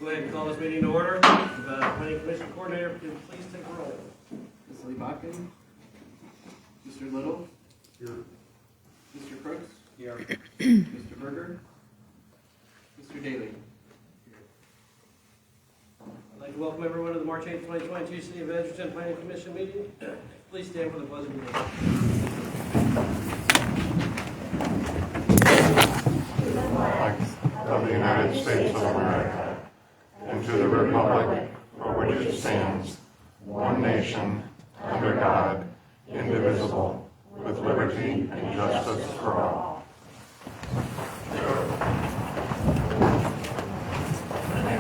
Go ahead and call this meeting to order. Planning Commission Coordinator, please take a roll. Ms. Lee Botkin? Mr. Little? Here. Mr. Crooks? Here. Mr. Berger? Mr. Daly? I'd like to welcome everyone to the March 8, 2022 City of Edgerton Planning Commission meeting. Please stand for the pledge of allegiance. Of the United States of America, and to the republic for which it stands, one nation, under God, indivisible, with liberty and justice for all.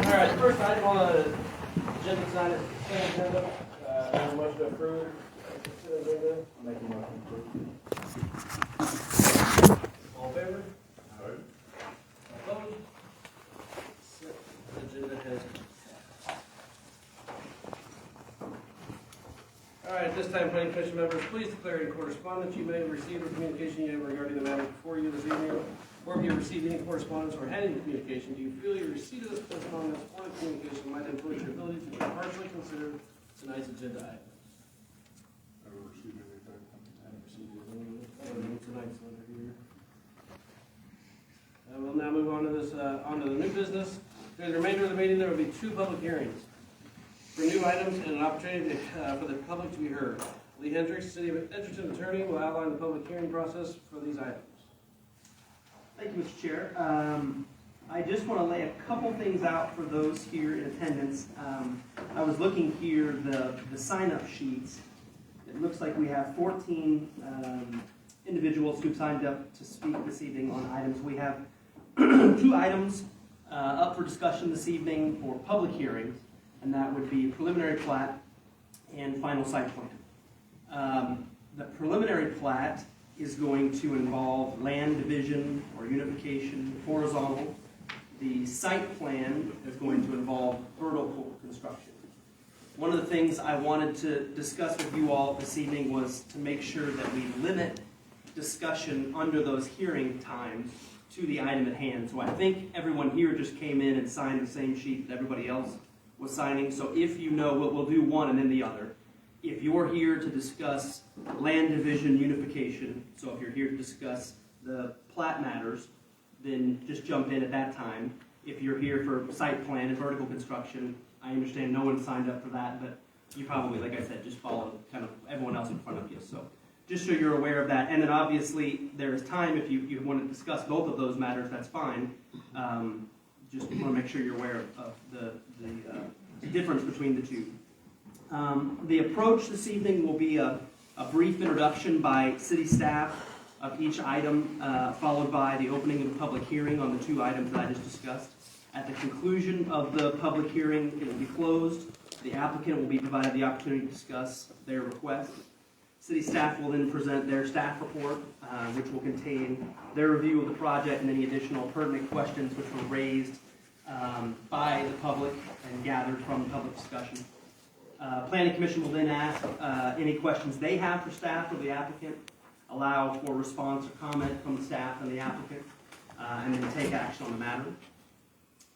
All right, the first item on the agenda tonight is the consent agenda. I have a motion to approve. Consent agenda. I'll make a motion to approve. All in favor? Opposed? Consent agenda has. All right, at this time, Planning Commission members, please declare any correspondence you may have received or communication you have regarding the matter before you this evening, or if you have received any correspondence or had any communication, do you feel your receipt of this correspondence or the communication might influence your ability to partially consider tonight's agenda item? I haven't received anything. I haven't received anything tonight's letter here. We'll now move on to this, onto the new business. During the remainder of the meeting, there will be two public hearings for new items and an opportunity for the public to be heard. Lee Hendricks, City of Edgerton Attorney, will outline the public hearing process for these items. Thank you, Mr. Chair. I just want to lay a couple things out for those here in attendance. I was looking here, the sign-up sheets. It looks like we have 14 individuals who've signed up to speak this evening on items. We have two items up for discussion this evening for public hearings, and that would be preliminary plat and final site plan. The preliminary plat is going to involve land division or unification, horizontal. The site plan is going to involve vertical construction. One of the things I wanted to discuss with you all this evening was to make sure that we limit discussion under those hearing times to the item at hand. So I think everyone here just came in and signed the same sheet that everybody else was signing. So if you know, we'll do one and then the other. If you're here to discuss land division unification, so if you're here to discuss the plat matters, then just jump in at that time. If you're here for site plan and vertical construction, I understand no one signed up for that, but you probably, like I said, just follow kind of everyone else in front of you. So just so you're aware of that. And then obviously there is time if you want to discuss both of those matters, that's fine. Just want to make sure you're aware of the difference between the two. The approach this evening will be a brief introduction by city staff of each item, followed by the opening of the public hearing on the two items that I just discussed. At the conclusion of the public hearing, it will be closed. The applicant will be provided the opportunity to discuss their request. City staff will then present their staff report, which will contain their review of the project and any additional pertinent questions which were raised by the public and gathered from the public discussion. Planning Commission will then ask any questions they have for staff or the applicant, allow for response or comment from the staff and the applicant, and then take action on the matter.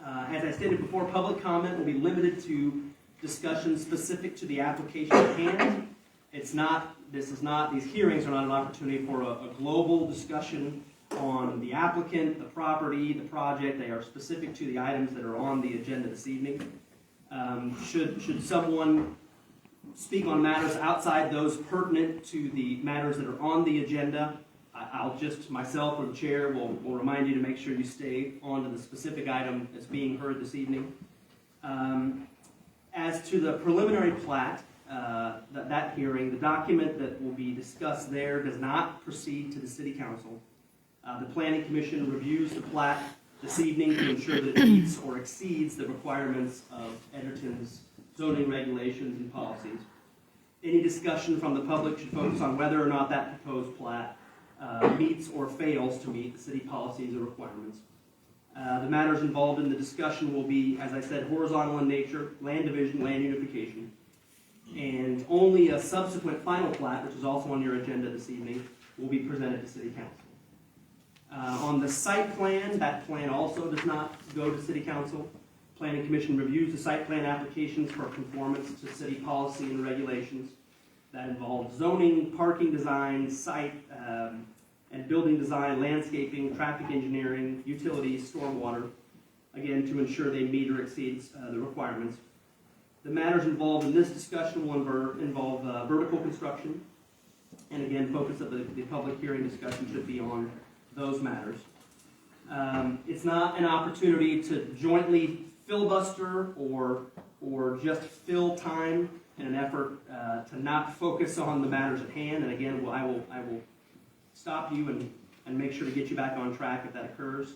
As I stated before, public comment will be limited to discussions specific to the application at hand. These hearings are not an opportunity for a global discussion on the applicant, the property, the project. They are specific to the items that are on the agenda this evening. Should someone speak on matters outside those pertinent to the matters that are on the agenda, I'll just, myself or the chair will remind you to make sure you stay on to the specific item that's being heard this evening. As to the preliminary plat, that hearing, the document that will be discussed there does not proceed to the City Council. The Planning Commission reviews the plat this evening to ensure that it meets or exceeds the requirements of Edgerton's zoning regulations and policies. Any discussion from the public should focus on whether or not that proposed plat meets or fails to meet the city policies or requirements. The matters involved in the discussion will be, as I said, horizontal in nature, land division, land unification, and only a subsequent final plat, which is also on your agenda this evening, will be presented to City Council. On the site plan, that plan also does not go to City Council. Planning Commission reviews the site plan applications for conformance to city policy and regulations. That involves zoning, parking design, site and building design, landscaping, traffic engineering, utilities, stormwater, again, to ensure they meet or exceed the requirements. The matters involved in this discussion will involve vertical construction, and again, focus of the public hearing discussion should be on those matters. It's not an opportunity to jointly filibuster or just fill time in an effort to not focus on the matters at hand. And again, I will stop you and make sure to get you back on track if that occurs.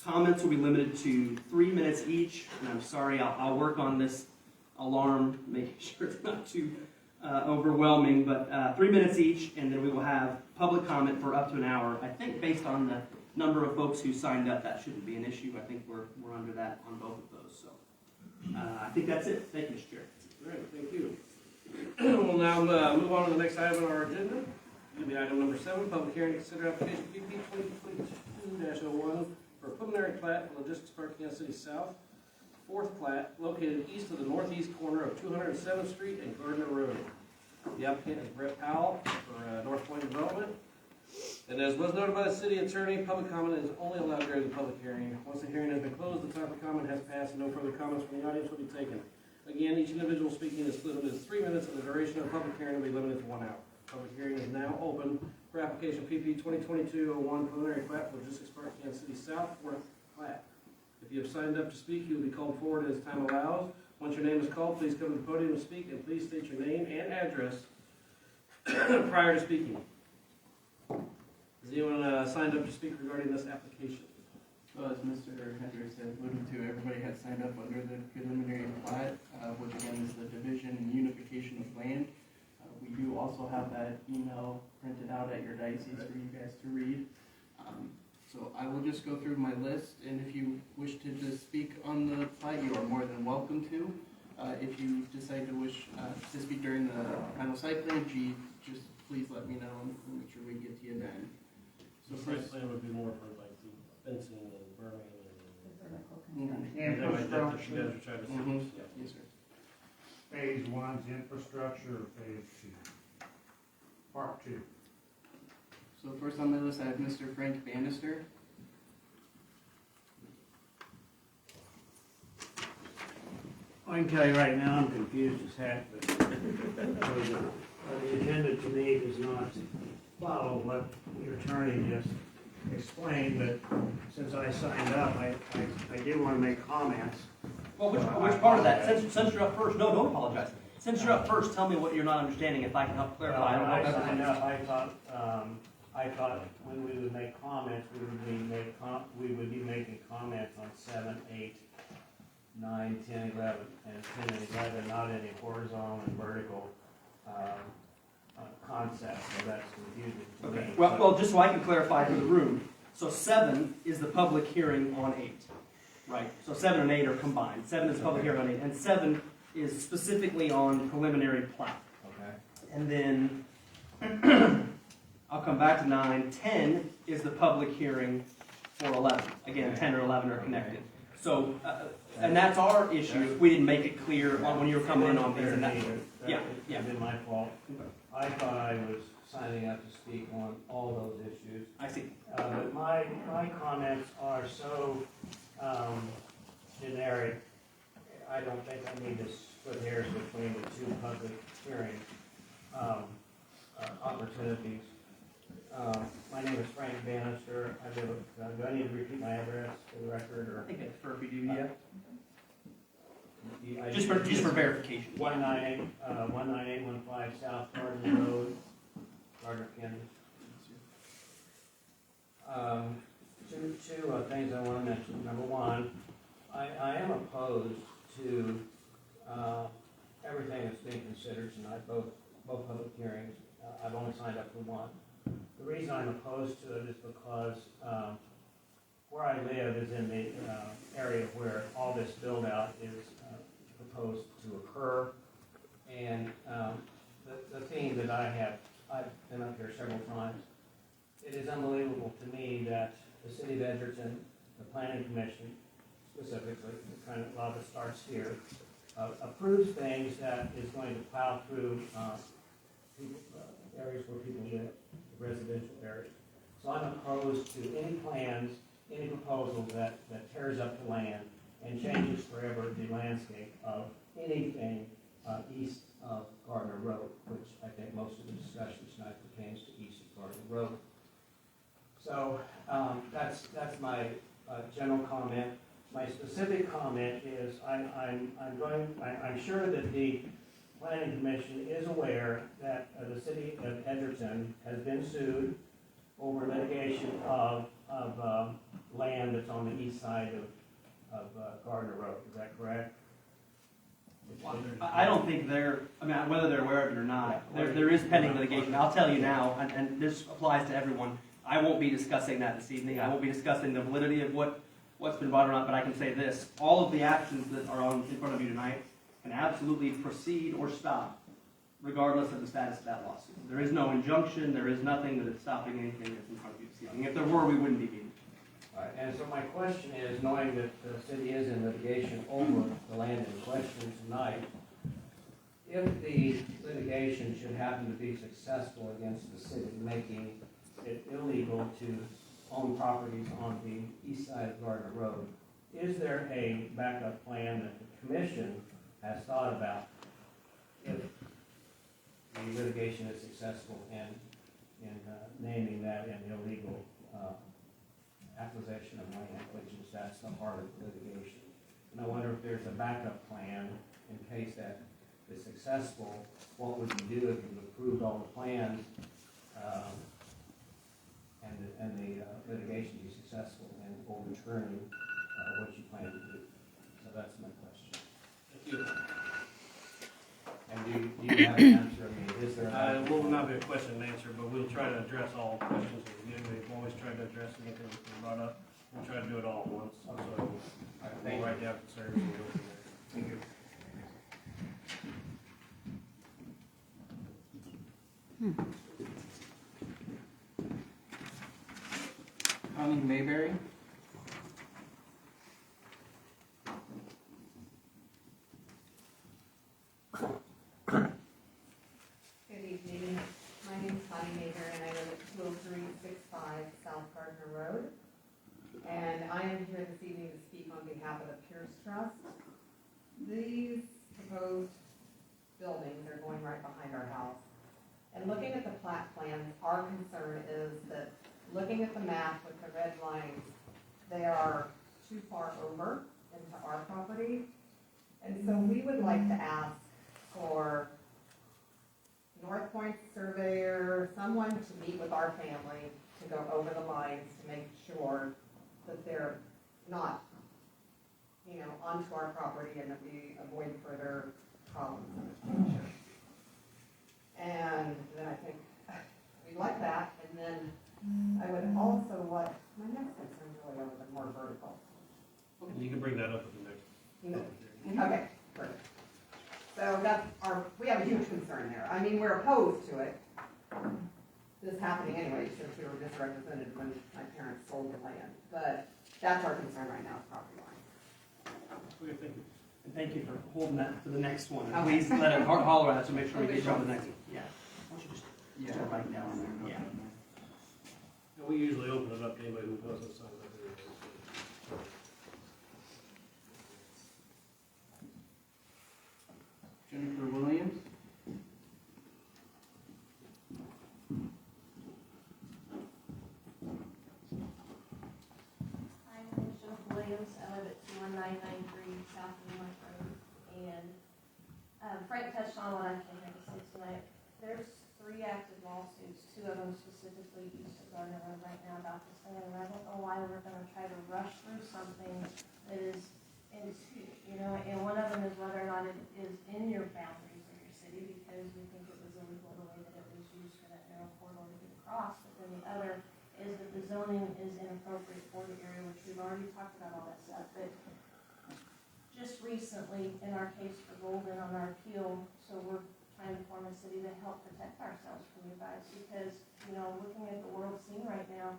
Comments will be limited to 3 minutes each, and I'm sorry, I'll work on this alarm, making sure it's not too overwhelming, but 3 minutes each, and then we will have public comment for up to an hour. I think based on the number of folks who signed up, that shouldn't be an issue. I think we're under that on both of those. So I think that's it. Thank you, Mr. Chair. All right, thank you. We'll now move on to the next item on our agenda. It'll be item number 7, public hearing to consider application PP 2022-01 for a preliminary plat for Logistics Park, Kansas City South, 4th plat, located east of the northeast corner of 207th Street and Gardner Road. The applicant is Brett Powell for North Point Development. And as was noted by the city attorney, public comment is only allowed during the public hearing. Once the hearing has been closed, the time for comment has passed, and no further comments from the audience will be taken. Again, each individual speaking is limited to 3 minutes, and the duration of the public hearing will be limited to 1 hour. Public hearing is now open for application PP 2022-01 preliminary plat for Logistics Park, Kansas City South, 4th plat. If you have signed up to speak, you will be called forward as time allows. Once your name is called, please come to the podium and speak, and please state your name and address prior to speaking. Has anyone signed up to speak regarding this application? So as Mr. Hendricks had alluded to, everybody had signed up under the preliminary plat, which again is the division and unification of land. We do also have that email printed out at your diocese for you guys to read. So I will just go through my list, and if you wish to just speak on the plat, you are more than welcome to. If you decide to wish to speak during the final site plan, just please let me know, and we'll make sure we get to you then. So The first, site plan would be more for like the fencing and burning Mhm. and that you guys are trying to Mhm. see. Yeah. Yes, sir. Phase 1's infrastructure, or phase 2? Part 2. So first on my list, I have Mr. Frank Bannister. I can tell you right now, I'm confused as heck, but the agenda to me does not follow what your attorney just explained, but since I signed up, I do want to make comments. Well, which part of that? Since you're up first, no, don't apologize. Since you're up first, tell me what you're not understanding, if I can help clarify. I don't know When I if signed everything- up, I thought when we would make comments, we would be making comments on 7, 8, 9, 10, 11, and 10 and 11, not any horizontal and vertical concepts, so that's confusing to me. Okay. Well, just so I can clarify for the room, so 7 is the public hearing on 8, right? So 7 and 8 are combined. 7 is the public hearing on 8, and 7 is specifically on preliminary plat. Okay. And then I'll come back to 9. 10 is the public hearing for 11. Again, 10 or 11 are connected. So, and that's our issue. We didn't make it clear when you were coming in on these. And that, yeah. It's been my fault. I thought I was signing up to speak on all those issues. I see. But my comments are so generic, I don't think I need to split hairs between the two public hearing opportunities. My name is Frank Bannister. I live at, do I need to repeat my address for the record, I or? think that's for if you do, yeah. I- Just for verification. 19815 South Garden Road, Gardner, Kansas. Two things I want to mention. Number one, I am opposed to everything that's being considered tonight, both public hearings. I've only signed up for one. The reason I'm opposed to it is because where I live is in the area where all this build-out is proposed to occur. And the theme that I've been up here several times, it is unbelievable to me that the city of Edgerton, the planning commission, specifically, kind of, a lot of it starts here, approves things that is going to plow through areas where people live, residential areas. So I'm opposed to any plans, any proposal that tears up the land and changes forever the landscape of anything east of Gardner Road, which I think most of the discussion tonight pertains to east of Gardner Road. So that's my general comment. My specific comment is I'm sure that the Planning Commission is aware that the city of Edgerton has been sued over litigation of land that's on the east side of Gardner Road. Is that correct? I don't think whether they're aware of it or not, there is pending litigation. I'll tell you now, and this applies to everyone, I won't be discussing that this evening. I won't be discussing the validity of what's been brought or not, but I can say this. All of the actions that are in front of you tonight can absolutely proceed or stop, regardless of the status of that lawsuit. There is no injunction, there is nothing that is stopping anything that's in front of you this evening. If there were, we wouldn't be meeting. All right, and so my question is, knowing that the city is in litigation over the land in question tonight, if the litigation should happen to be successful against the city, making it illegal to own properties on the east side of Gardner Road, is there a backup plan that the commission has thought about if the litigation is successful in naming that an illegal acquisition of land, that's the heart of the litigation? And I wonder if there's a backup plan in case that is successful. What would you do if you've approved all the plans and the litigation be successful in overturning what you plan to do? So that's my question. Thank you. And do you have an answer? I mean, is there It will not be a question and answer, but we'll try to address all questions that we get. We've always tried to address anything that's been brought up. We'll try to do it all at once. So we'll write down concerns and go from there. Thank you. Connie Mayberry. Good evening. My name is Connie Maker, and I live at 20365 South Gardner Road. And I am here this evening to speak on behalf of the Pierce Trust. These proposed buildings are going right behind our house. And looking at the plat plans, our concern is that looking at the map with the red lines, they are too far over into our property. And so we would like to ask for North Point surveyor, someone to meet with our family to go over the lines to make sure that they're not, onto our property and that we avoid further problems in the future. And then I think we'd like that, and then I would also like, my next concern is really over the more vertical. You can bring that up at the next. Okay, perfect. So we have a huge concern there. I mean, we're opposed to it. This happening anyway, since we were misrepresented when my parents sold the land. But that's our concern right now, is property line. Okay, thank you. And thank you for holding that for the next one. And Okay. please let it holler at us to make sure we get you on the next one. Yeah. Why don't you just start right down there? Yeah. And we usually open it up to anybody who doesn't sign up there. Jennifer Williams. Hi, my name is Jennifer Williams. I live at 21993 South Newmark Road. And Frank touched on what I can make a sense tonight. There's 3 active lawsuits, 2 of them specifically east of Gardner Road right now about this land. And I don't know why we're going to try to rush through something that is in dispute, and one of them is whether or not it is in your boundaries of your city, because we think it was illegal the way that it was used for that narrow corridor to get across. But then the other is that the zoning is inappropriate for the area, which we've already talked about all that stuff. But just recently, in our case for Golden on our appeal, so we're trying to form a city to help protect ourselves from you guys, because, looking at the world scene right now,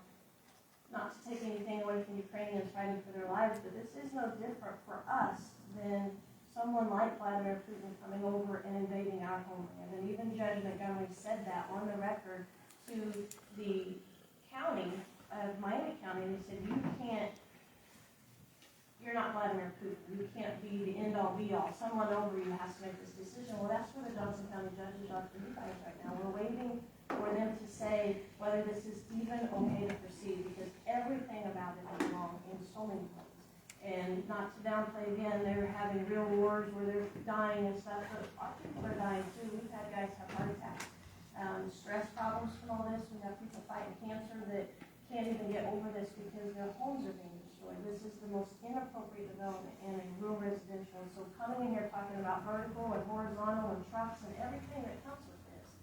not to take anything away from Ukrainians fighting for their lives, but this is no different for us than someone like Vladimir Putin coming over and invading our homeland. And even Judge Montgomery said that on the record to the county of Miami County. They said, you're not Vladimir Putin. You can't be the end-all, be-all. Someone over you has to make this decision. Well, that's where the Johnson County judges are for you guys right now. We're waiting for them to say whether this is even okay to proceed, because everything about it is wrong in so many ways. And not to downplay again, they're having real wars where they're dying and stuff, but our people are dying too. We've had guys have heart attacks, stress problems from all this. We have people fighting cancer that can't even get over this because their homes are being destroyed. This is the most inappropriate development in a rural residential. So coming in here talking about vertical and horizontal and trucks and everything that comes with this.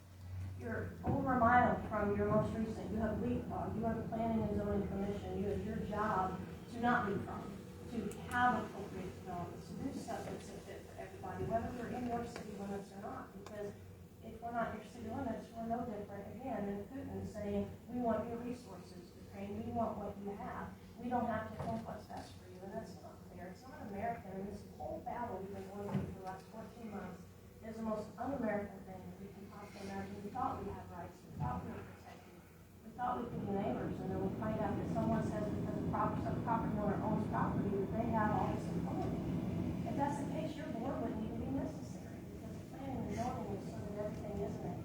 You're over a mile from your most recent. You have leapfrog. You have the Planning and Zoning Commission. You have your job to not leapfrog, to have appropriate development, to do stuff that's a fit for everybody, whether we're in your city limits or not. Because if we're not your city limits, we're no different again than Putin saying, we want your resources, Ukraine, we want what you have. We don't have to think what's best for you, and that's not fair. It's not American, and this whole battle we've been going through for the last 14 months is the most un-American thing that we can possibly imagine. We thought we had rights, we thought we were protected, we thought we could be neighbors, and then we find out that someone says because a property owner owns property that they have all this authority. If that's the case, your board wouldn't even be necessary, because the planning and zoning is so that everything is equitable,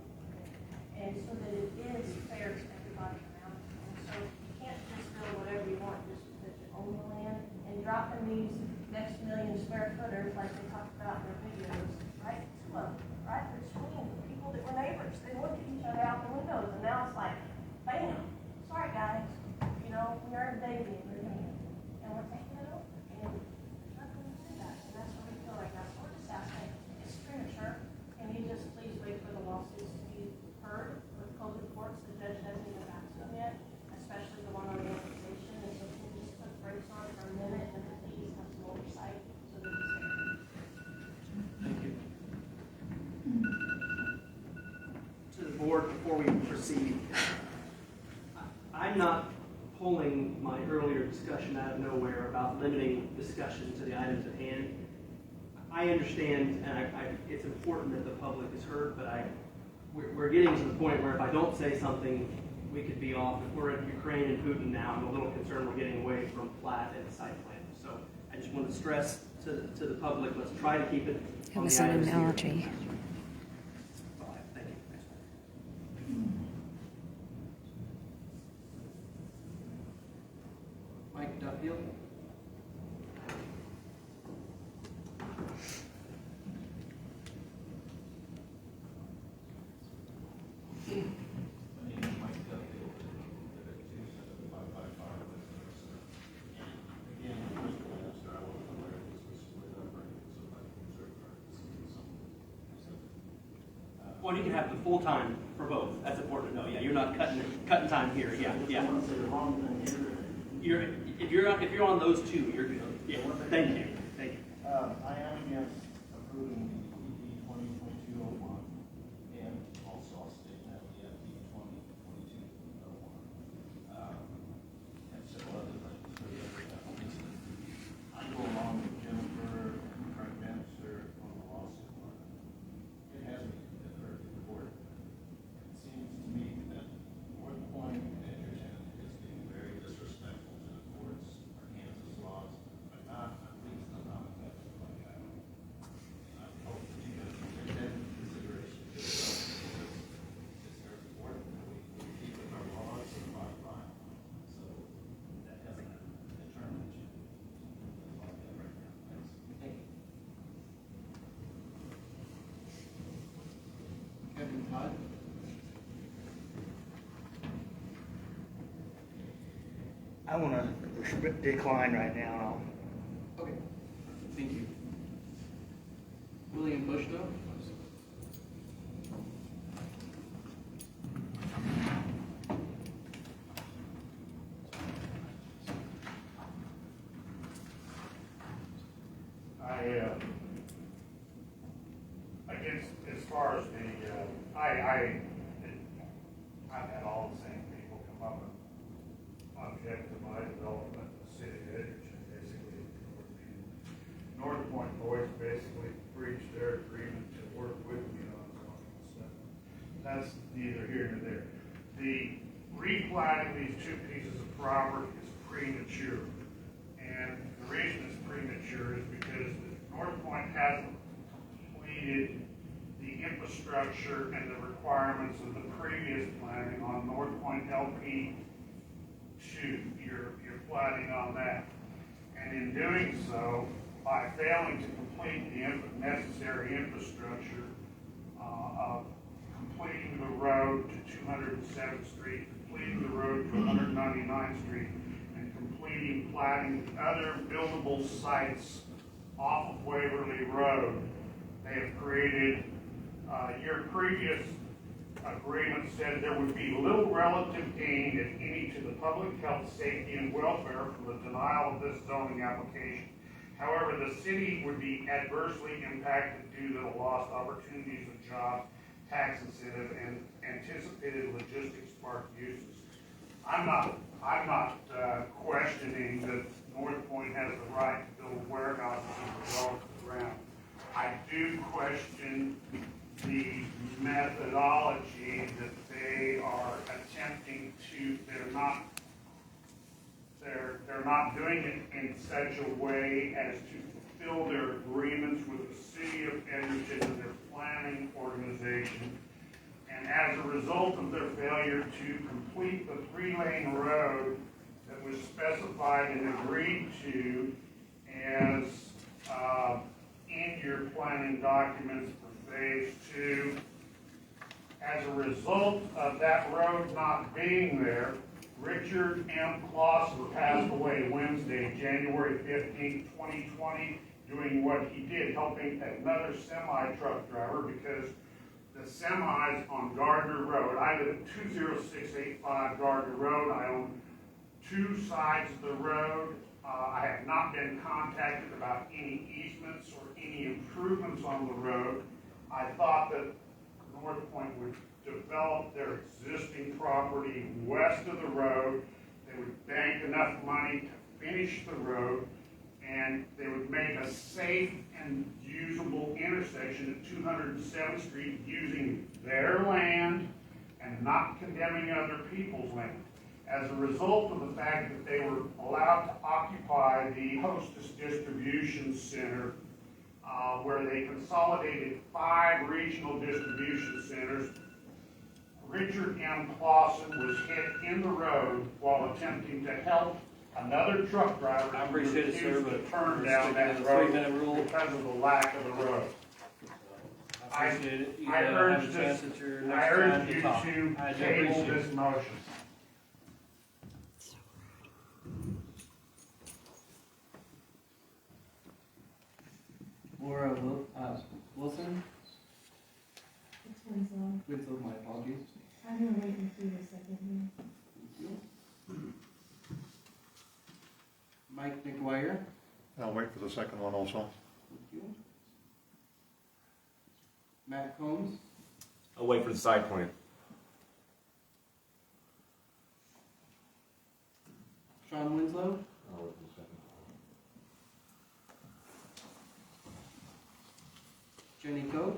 and so that it is fair to everybody around you. And so you can't just build whatever you want just because you own the land, and dropping these next million square footers like they talked about in their videos, right to them, right between people that were neighbors. They looked at each other out the windows, and now it's like, bam, sorry guys, you know, we are a baby in your hand, and we're taking it over, and there's nothing to do that, and that's what we feel right now. So we're just asking, it's premature, can you just please wait for the lawsuits to be heard with COVID courts? The judge hasn't even got to them yet, especially the one on the organization, and so can you just put brakes on for a minute and please have some oversight so that it's fair? Thank you. To the board, before we proceed, I'm not pulling my earlier discussion out of nowhere about limiting discussion to the items at hand. I understand, and it's important that the public is heard, but we're getting to the point where if I don't say something, we could be off. If we're at Ukraine and Putin now, I'm a little concerned we're getting away from plat and site plan. So I just want to stress to the public, let's try to keep it It on was the an items here. analogy. That's all I have. Thank you. Mike Duffield. Well, you can have the full time for both. That's important to know. Yeah, you're not cutting time here. Yeah. If you're on those two, you're good. Yeah. Thank you. Thank you. I am against approving the ED 2022-01, and also I'll state that the FD 2022-01, and several other things. I go along with Jennifer and Frank Bannister on the lawsuit part. It hasn't been heard in court. It seems to me that one point Edgerton is being very disrespectful to the courts or Kansas laws, but not at least not that like that. And I hope that you guys will take that into consideration because it's very important that we keep with our laws and our line. So that hasn't been determined yet. That's all I got right now. Thanks. Thank you. Kevin Todd? I want to decline right now. Okay. Thank you. William Bushno. I guess as far as the, I've had all the same people come up and object to work is premature. And the reason it's premature is because North Point hasn't completed the infrastructure and the requirements of the previous planning on North Point LP 2. You're planning on that. And in doing so, by failing to complete the necessary infrastructure of completing the road to 207th Street, completing the road to 199th Street, and completing platting the other buildable sites off of Waverly Road, they have created, your previous agreement said there would be little relative gain, if any, to the public health, safety, and welfare from the denial of this zoning application. However, the city would be adversely impacted due to the lost opportunities of jobs, tax incentive, and anticipated logistics park uses. I'm not questioning that North Point has the right to build warehouses and develop the ground. I do question the methodology that they are attempting to. They're not doing it in such a way as to fulfill their agreements with the city of Edgerton and their planning organization. And as a result of their failure to complete the 3-lane road that was specified and agreed to as in your planning documents for phase 2, as a result of that road not being there, Richard M. Clausen passed away Wednesday, January 15, 2020, doing what he did, helping another semi-truck driver because the semis on Gardner Road, I live at 20685 Gardner Road, I own 2 sides of the road. I have not been contacted about any easements or any improvements on the road. I thought that North Point would develop their existing property west of the road. They would bank enough money to finish the road, and they would make a safe and usable intersection at 207th Street using their land and not condemning other people's land. As a result of the fact that they were allowed to occupy the Hostess Distribution Center, where they consolidated 5 regional distribution centers, Richard M. Clausen was hit in the road while attempting to help another truck driver I appreciate it, sir, to but turn we're down sticking that to the road 3-minute rule. because of the lack of the road. I appreciate it. You I have urge a chance this- at your I next time urge to you talk. to I do table appreciate this it. motion. Laura Wilson, It's Winslow. Winslow, my apologies. I'm gonna wait and see the second Thank you. Mike McGuire, I'll wait for the second one also. thank you. Matt Combs, I'll wait for the side plan. Sean Winslow, I'll wait for the second. Jenny Coe,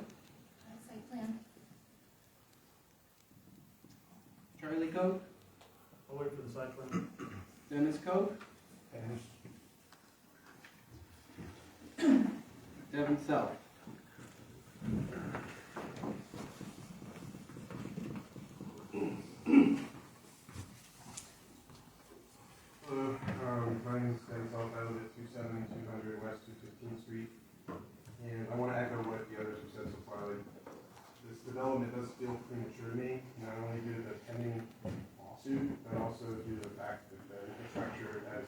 Site plan. Charlie Coe, I'll wait for the site plan. Dennis Coe, Devin Self. Hello, my name is Ben Self. I live at 270-200 West 215th Street, and I want to echo what the others have said so far. Like, this development does feel premature to me, not only due to the pending lawsuit, but also due to the fact that the infrastructure, as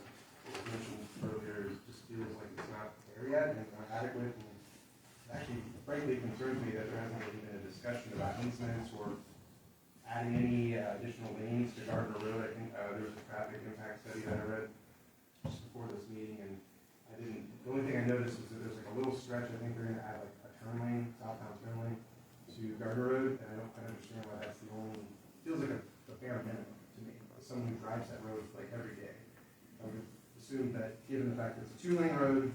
was mentioned earlier, just feels like it's not there yet and not adequate. And it actually, frankly, concerns me that there hasn't really been a discussion about easements or adding any additional lanes to Gardner Road. I think there was a traffic impact study that I read just before this meeting, and the only thing I noticed is that there's like a little stretch, I think they're gonna add like a turn lane, southbound turn lane to Gardner Road, and I don't quite understand why that's the only, feels like a bare minimum to me, as someone who drives that road like every day. I would assume that given the fact that it's a 2-lane road,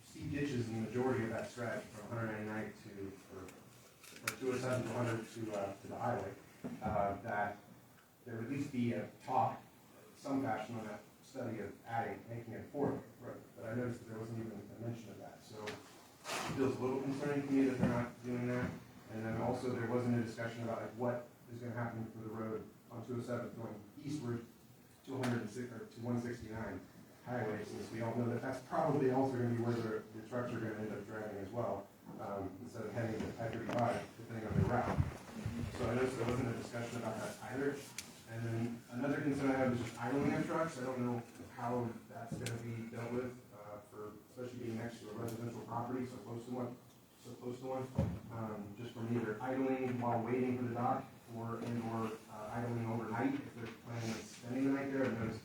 steep ditches in the majority of that stretch from 199th or 207 to 100 to the highway, that there would at least be a talk some fashion on that study of making it fourth road, but I noticed that there wasn't even a mention of that, so it feels a little concerning to me that they're not doing that. And then also there wasn't a discussion about like what is gonna happen for the road on 207 going eastward to 106 or to 169 highway, since we all know that that's probably also gonna be where the trucks are gonna end up driving as well, instead of heading to I-35, depending on the route. So I noticed there wasn't a discussion about that either. And then another concern I have is just idling of trucks. I don't know how that's gonna be dealt with, especially being next to a residential property, so close to one. Just from either idling while waiting for the dock or idling overnight if they're planning on spending the night there. I noticed,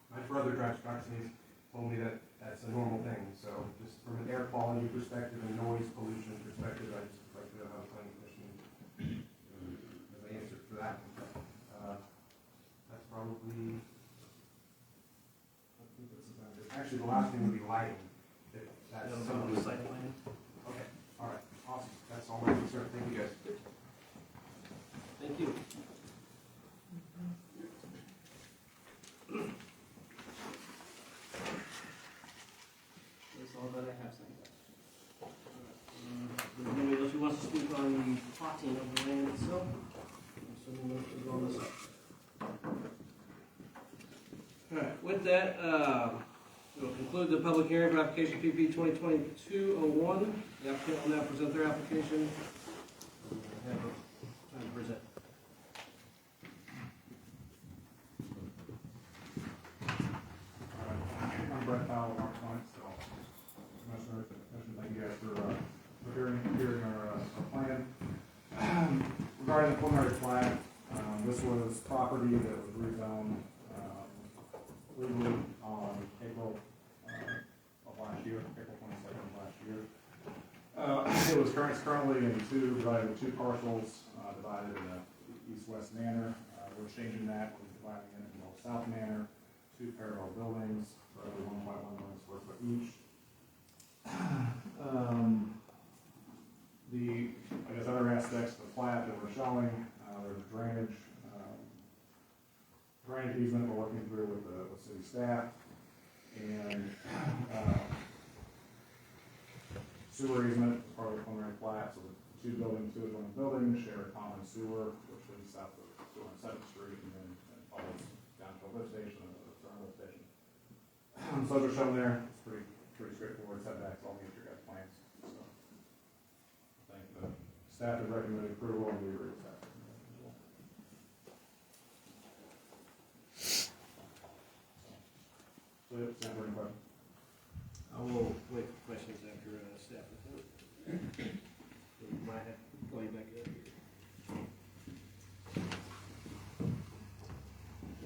my brother drives trucks and he's told me that that's a normal thing. So just from an air quality perspective and noise pollution perspective, I'd just like to know how the planning commission has an answer for that. That's probably, actually the last thing would be lighting. If that's some of the site plan. Okay, all right, awesome. That's all my concern. Thank you guys. Thank you. That's all that I have, thank you. Anybody else who wants to speak on the plotting of the land itself? I'm assuming we'll go on this up. All right, with that, we'll conclude the public hearing for application PP 2022-01. The applicant will now present their application. Have time to present. I'm Brett Powell, Mark Point, so Commissioner, thank you guys for hearing our plan. Regarding the preliminary plat, this was property that was rezoned legally on April of last year, April 22nd of last year. It's currently in divided into two parcels, divided in a east-west manner. We're changing that, we're dividing it into north-south manner, two parallel buildings, roughly 1.1 million square foot each. I guess other aspects of the plat that we're showing, there's drainage easement we're working through with city staff, and sewer easement as part of the preliminary plat, so the two adjoining buildings share a common sewer, which leads south of 207th Street and then follows down to a lift station and a lift station. So those are shown there. It's pretty straightforward setbacks, all meet your guys' plans. So I think the staff has recommended approval and we agree with that. So yeah, Sam, any questions? I will wait for questions after staff report. We might have to call you back up here.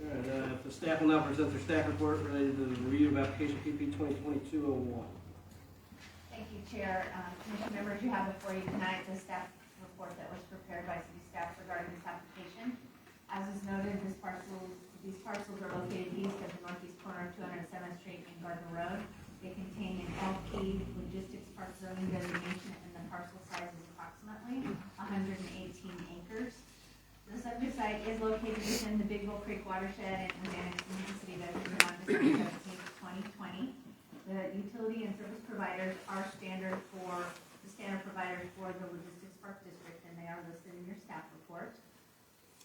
All right, the staff will now present their staff report related to the review of application PP 2022-01. Thank you, Chair. Commission members, you have before you tonight the staff report that was prepared by city staff regarding this application. As is noted, these parcels are located east of the northeast corner of 207th Street and Garden Road. They contain an LP logistics park zoning designation, and the parcel size is approximately 118 acres. The subject site is located within the Big Bull Creek watershed and is annexed into the city of Edgerton on December 17th, 2020. The utility and service providers are standard providers for the logistics park district, and they are listed in your staff report.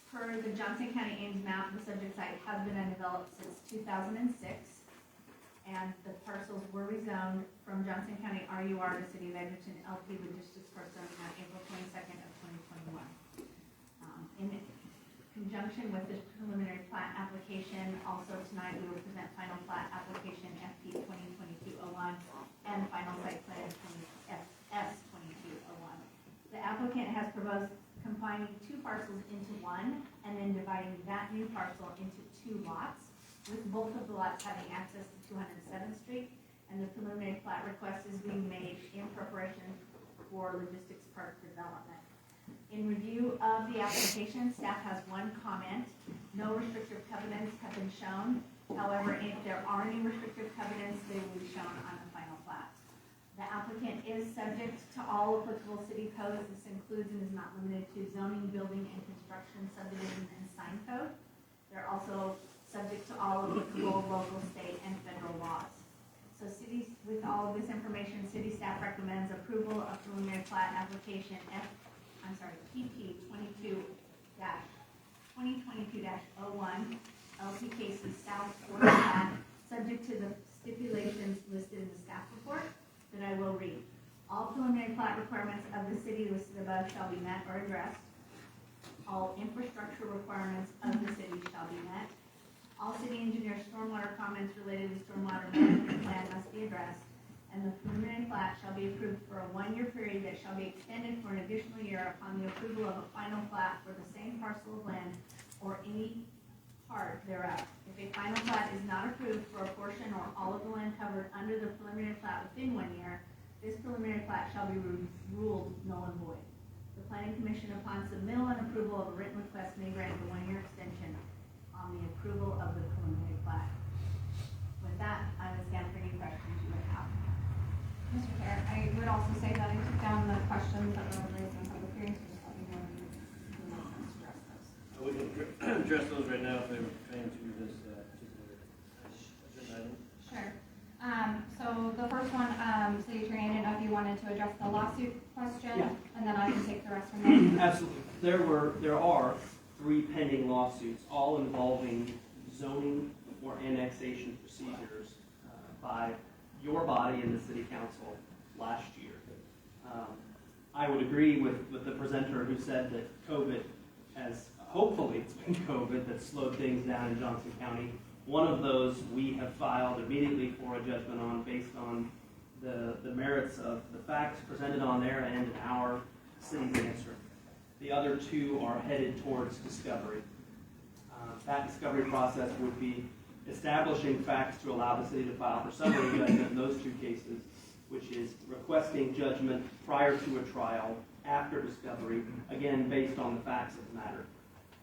Per the Johnson County Ames map, the subject site has been undeveloped since 2006, and the parcels were rezoned from Johnson County RUR to City of Edgerton LP Logistics Park zoning on April 22nd of 2021. In conjunction with this preliminary plat application, also tonight we will present final plat application FP 2022-01 and final site plan S 22-01. The applicant has proposed combining two parcels into one and then dividing that new parcel into two lots, with both of the lots having access to 207th Street, and the preliminary plat request is being made in preparation for logistics park development. In review of the application, staff has one comment. No restrictive covenants have been shown. However, if there are any restrictive covenants, they will be shown on the final plat. The applicant is subject to all applicable city codes. This includes and is not limited to zoning, building, and construction, subdivision, and sign code. They're also subject to all applicable local, state, and federal laws. So with all of this information, city staff recommends approval of preliminary plat application PP 2022-01, LP Casey South Quarter Plat, subject to the stipulations listed in the staff report that I will read. All preliminary plat requirements of the city listed above shall be met or addressed. All infrastructure requirements of the city shall be met. All city engineer stormwater comments related to stormwater management plan must be addressed, and the preliminary plat shall be approved for a 1-year period that shall be extended for an additional year upon the approval of a final plat for the same parcel of land or any part thereof. If a final plat is not approved for a portion or all of the land covered under the preliminary plat within 1 year, this preliminary plat shall be ruled null and void. The planning commission, upon submittal and approval of a written request, may grant a 1-year extension on the approval of the preliminary plat. With that, I would stand for any questions you would have. Mr. Chair, I would also say that I took down the questions that were raised in public hearings, so just let me know if you want to address those. We can address those right now if they were pertaining to this particular agenda item. Sure. So the first one, City Attorney, I didn't know if you wanted to address the lawsuit question, Yeah. and then I can take the rest from there. Absolutely. There are 3 pending lawsuits, all involving zoning or annexation procedures by your body and the city council last year. I would agree with the presenter who said that COVID has, hopefully it's been COVID that slowed things down in Johnson County. One of those we have filed immediately for a judgment on based on the merits of the facts presented on their end and our city's answer. The other 2 are headed towards discovery. That discovery process would be establishing facts to allow the city to file for summary judgment in those 2 cases, which is requesting judgment prior to a trial after discovery, again, based on the facts of the matter.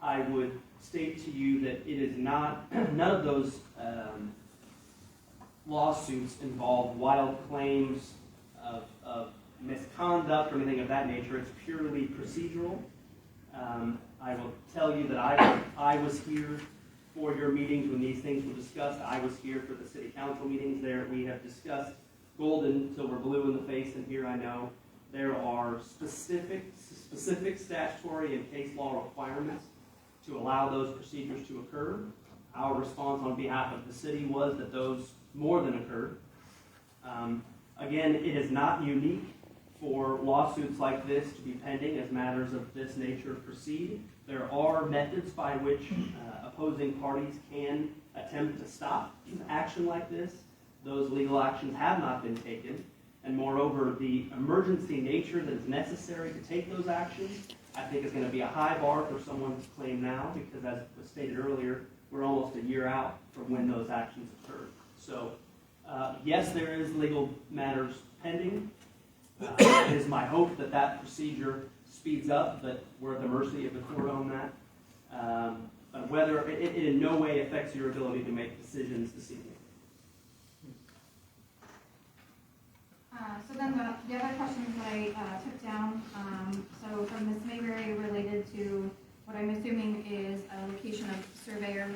I would state to you that it is not, none of those lawsuits involve wild claims of misconduct or anything of that nature. It's purely procedural. I will tell you that I was here for your meetings when these things were discussed. I was here for the city council meetings there. We have discussed golden till we're blue in the face, and here I know there are specific statutory and case law requirements to allow those procedures to occur. Our response on behalf of the city was that those more than occurred. Again, it is not unique for lawsuits like this to be pending as matters of this nature proceed. There are methods by which opposing parties can attempt to stop action like this. Those legal actions have not been taken. And moreover, the emergency nature that is necessary to take those actions, I think is going to be a high bar for someone to claim now, because as was stated earlier, we're almost a year out from when those actions occurred. So, yes, there is legal matters pending. It is my hope that that procedure speeds up, but we're at the mercy of the court on that. But whether it in no way affects your ability to make decisions this evening. So then the other questions that I took down, so from Ms. Mayberry related to what I'm assuming is a location of surveyor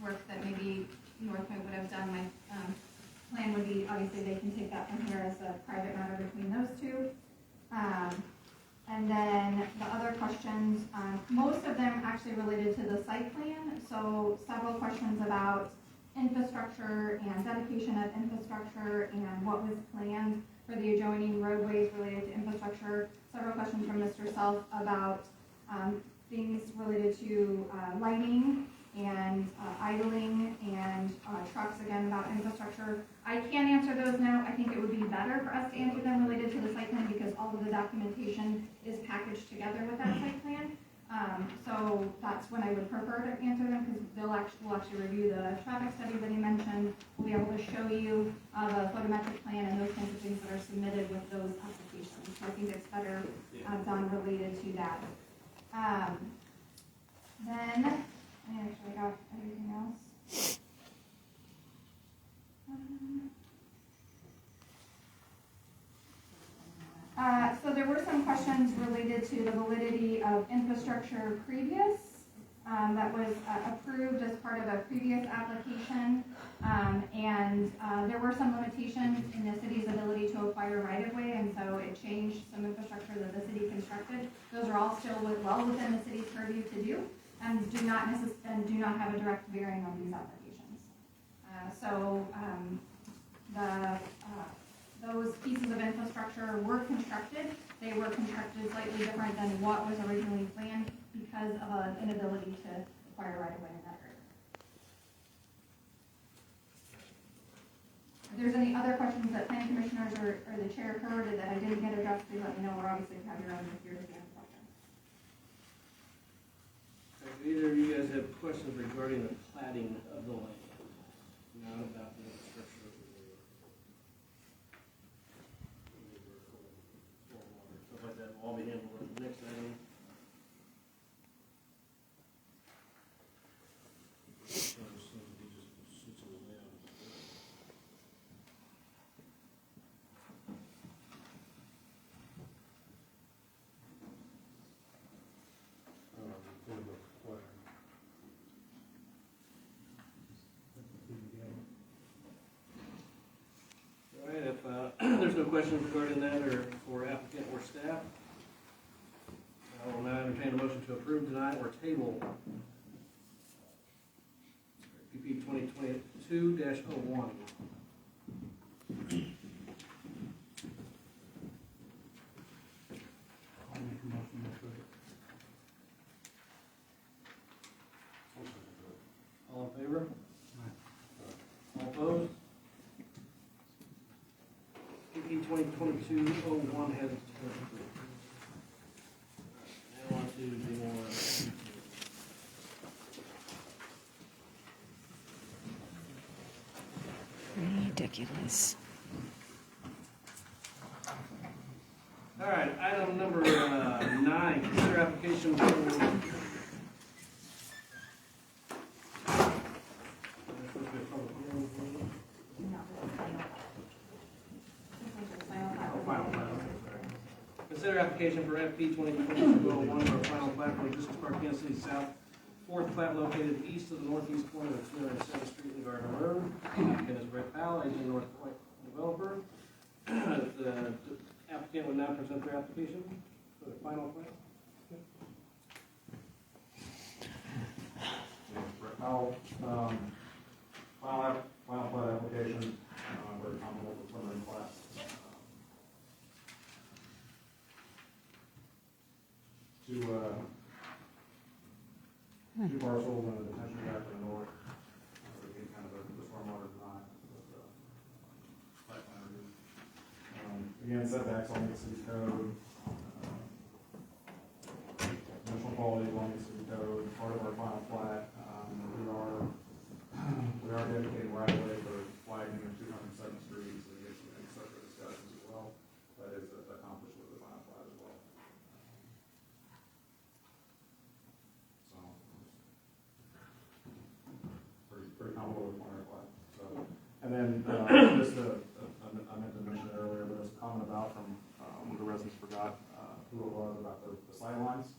work that maybe North Point would have done. My plan would be, obviously they can take that from here as a private matter between those 2. And then the other questions, most of them actually related to the site plan. So several questions about infrastructure and dedication of infrastructure and what was planned for the adjoining roadways related to infrastructure. Several questions from Mr. Self about things related to lighting and idling and trucks, again, about infrastructure. I can't answer those now. I think it would be better for us to answer them related to the site plan because all of the documentation is packaged together with that site plan. So that's when I would prefer to answer them because we'll actually review the traffic study that he mentioned. We'll be able to show you the photometric plan and those kinds of things that are submitted with those applications. So I think it's better done related to that. Then I actually got everything else. So there were some questions related to the validity of infrastructure previous. that was approved as part of a previous application. There were some limitations in the city's ability to acquire right-of-way, and so it changed some infrastructure that the city constructed. Those are all still well within the city's purview to do, and do not have a direct bearing on these applications. Those pieces of infrastructure were constructed. They were constructed slightly different than what was originally planned because of an inability to acquire right-of-way in that area. If there's any other questions that planning commissioners or the chair heard that I didn't get addressed, please let me know. We're obviously have your own here to answer questions. Either of you guys have questions regarding the platting of the land? Not about the infrastructure of the area. Stuff like that will all be handled at the next item. All right, if there's no questions regarding that or for applicant or staff, I will now entertain a motion to approve, deny, or table PP 2022-01. I'll make a motion to approve it. All in favor? All opposed? PP 2022-01 has been approved. Now on to the more. Ridiculous. All right, item number 9, consider application for. Consider application for FP 2022-01 for a final plat for Edgerton Kansas City South, 4th plat located east of the northeast corner of 207th Street and Garden Road. Applicant is Brett Powell, agent North Point developer. The applicant would now present their application for the final plat. Brett Powell, final plat application, very comparable to preliminary plat. Two parcels and a detention back to the north. Again, kind of the stormwater design with site plan review. Again, setbacks along the city code. Dimensional quality along the city code. Part of our final plat. We are dedicating right away for flagging of 207th Street, so we get some infrastructure discussions as well. That is accomplished with the final plat as well. So, pretty comfortable with my plat. So, and then just I meant to mention it earlier, but there's a comment about from one of the residents forgot who it was about the sight lines.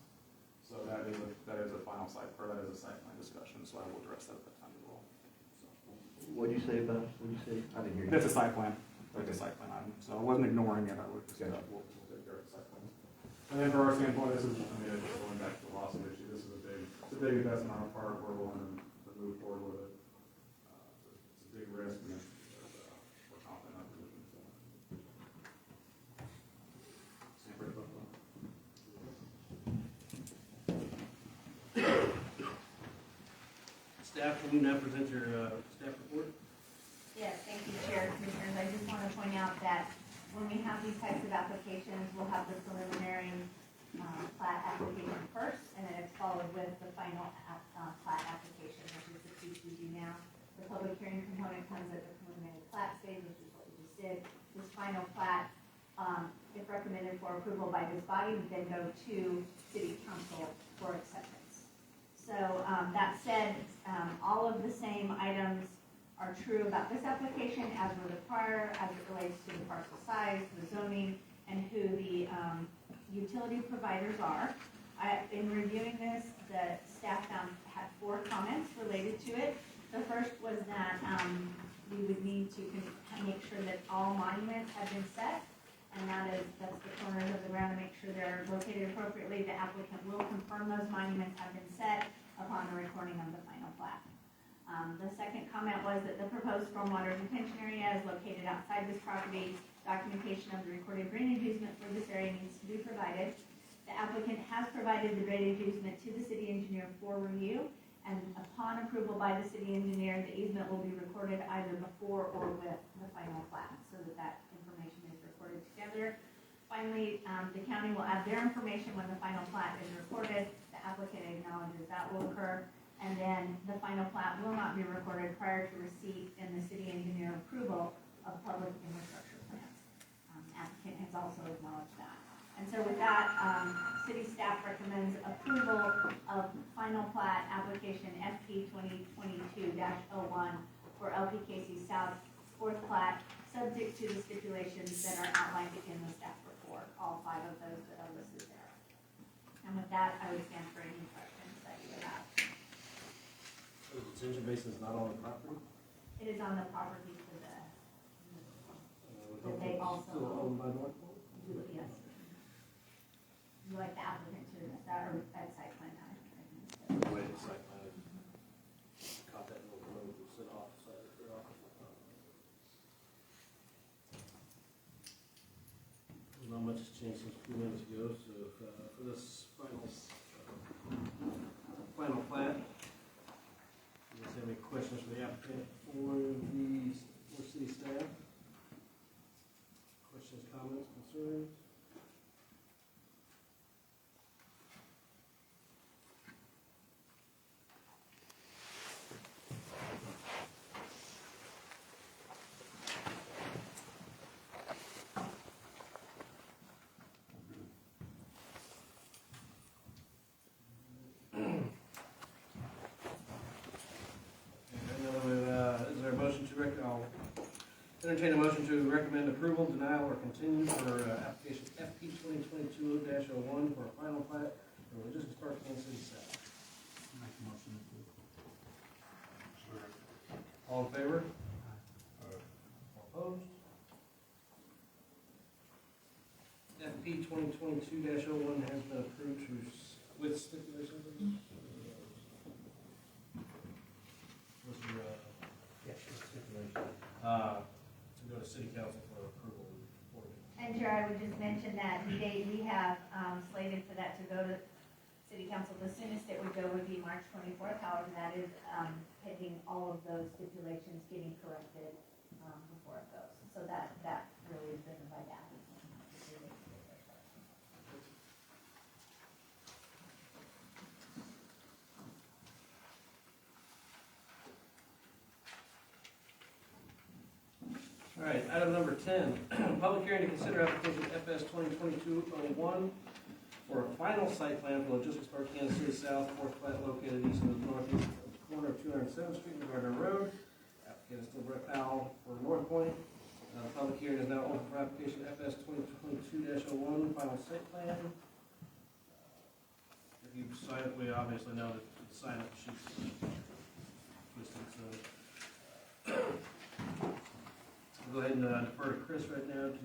So that is a final site, or that is a site plan discussion. So I will address that at that time as well. So, What'd you say about it? What'd you say? I didn't hear you. it's a site plan. Like a site plan item. So I wasn't ignoring it. I would just we'll take care of the site plan. And then for our standpoint, this is, going back to the lawsuit issue, this is a big investment on our part. We're willing to move forward with it. It's a big risk, and we're confident in our position. So. Staff, can you now present your staff report? Yes, thank you, Chair, Commissioners. I just want to point out that when we have these types of applications, we'll have the preliminary plat application first, and then it's followed with the final plat application, which is the piece we do now. The public hearing component comes at the preliminary plat stage, which is what we just did. This final plat, if recommended for approval by this body, would then go to City Council for acceptance. So that said, all of the same items are true about this application as were the prior, as it relates to the parcel size, the zoning, and who the utility providers are. In reviewing this, the staff had 4 comments related to it. The first was that we would need to make sure that all monuments have been set, and that's the corners of the ground, to make sure they're located appropriately. The applicant will confirm those monuments have been set upon the recording of the final plat. The second comment was that the proposed stormwater detention area is located outside this property. Documentation of the recorded drainage easement for this area needs to be provided. The applicant has provided the drainage easement to the city engineer for review, and upon approval by the city engineer, the easement will be recorded either before or with the final plat, so that information is recorded together. Finally, the county will add their information when the final plat is recorded. The applicant acknowledges that will occur, and then the final plat will not be recorded prior to receipt and the city engineer approval of public infrastructure plans. Applicant has also acknowledged that. And so with that, city staff recommends approval of final plat application FP 2022-01 for LPKC South 4th plat, subject to the stipulations that are outlined in the staff report, all 5 of those that are listed there. And with that, I would stand for any questions that you would have. So the detention basin is not on the property? It is on the property to the, that they also Still owned by Northpoint? Yes. You like the applicant to that, or that site plan? The way the site plan is, caught that little road, will sit off the side or off the property. Not much has changed since a few minutes ago, so for this final plat, you guys have any questions for the applicant or city staff? Questions, comments, concerns? I'll entertain a motion to recommend approval, denial, or continue for application FP 2022-01 for a final plat for Logistics Park, Kansas City South. Make a motion to approve. All in favor? All opposed? FP 2022-01 has been approved with stipulations. Was there, Yes, stipulation. to go to city council for approval? And Chair, I would just mention that the date we have slated for that to go to city council, the soonest it would go would be March 24th. However, that is pending all of those stipulations getting corrected before it goes. So that really is driven by that. All right, item number 10, public hearing to consider application FS 2022-01 for a final site plan for Logistics Park, Kansas City South, 4th plat located east of the northeast corner of 207th Street and Gardner Road. Applicant is still Brett Powell for North Point. Public hearing is now open for application FS 2022-01 final site plan. If you sign it, we obviously know that the sign up sheet's listed, so. We'll go ahead and defer to Chris right now to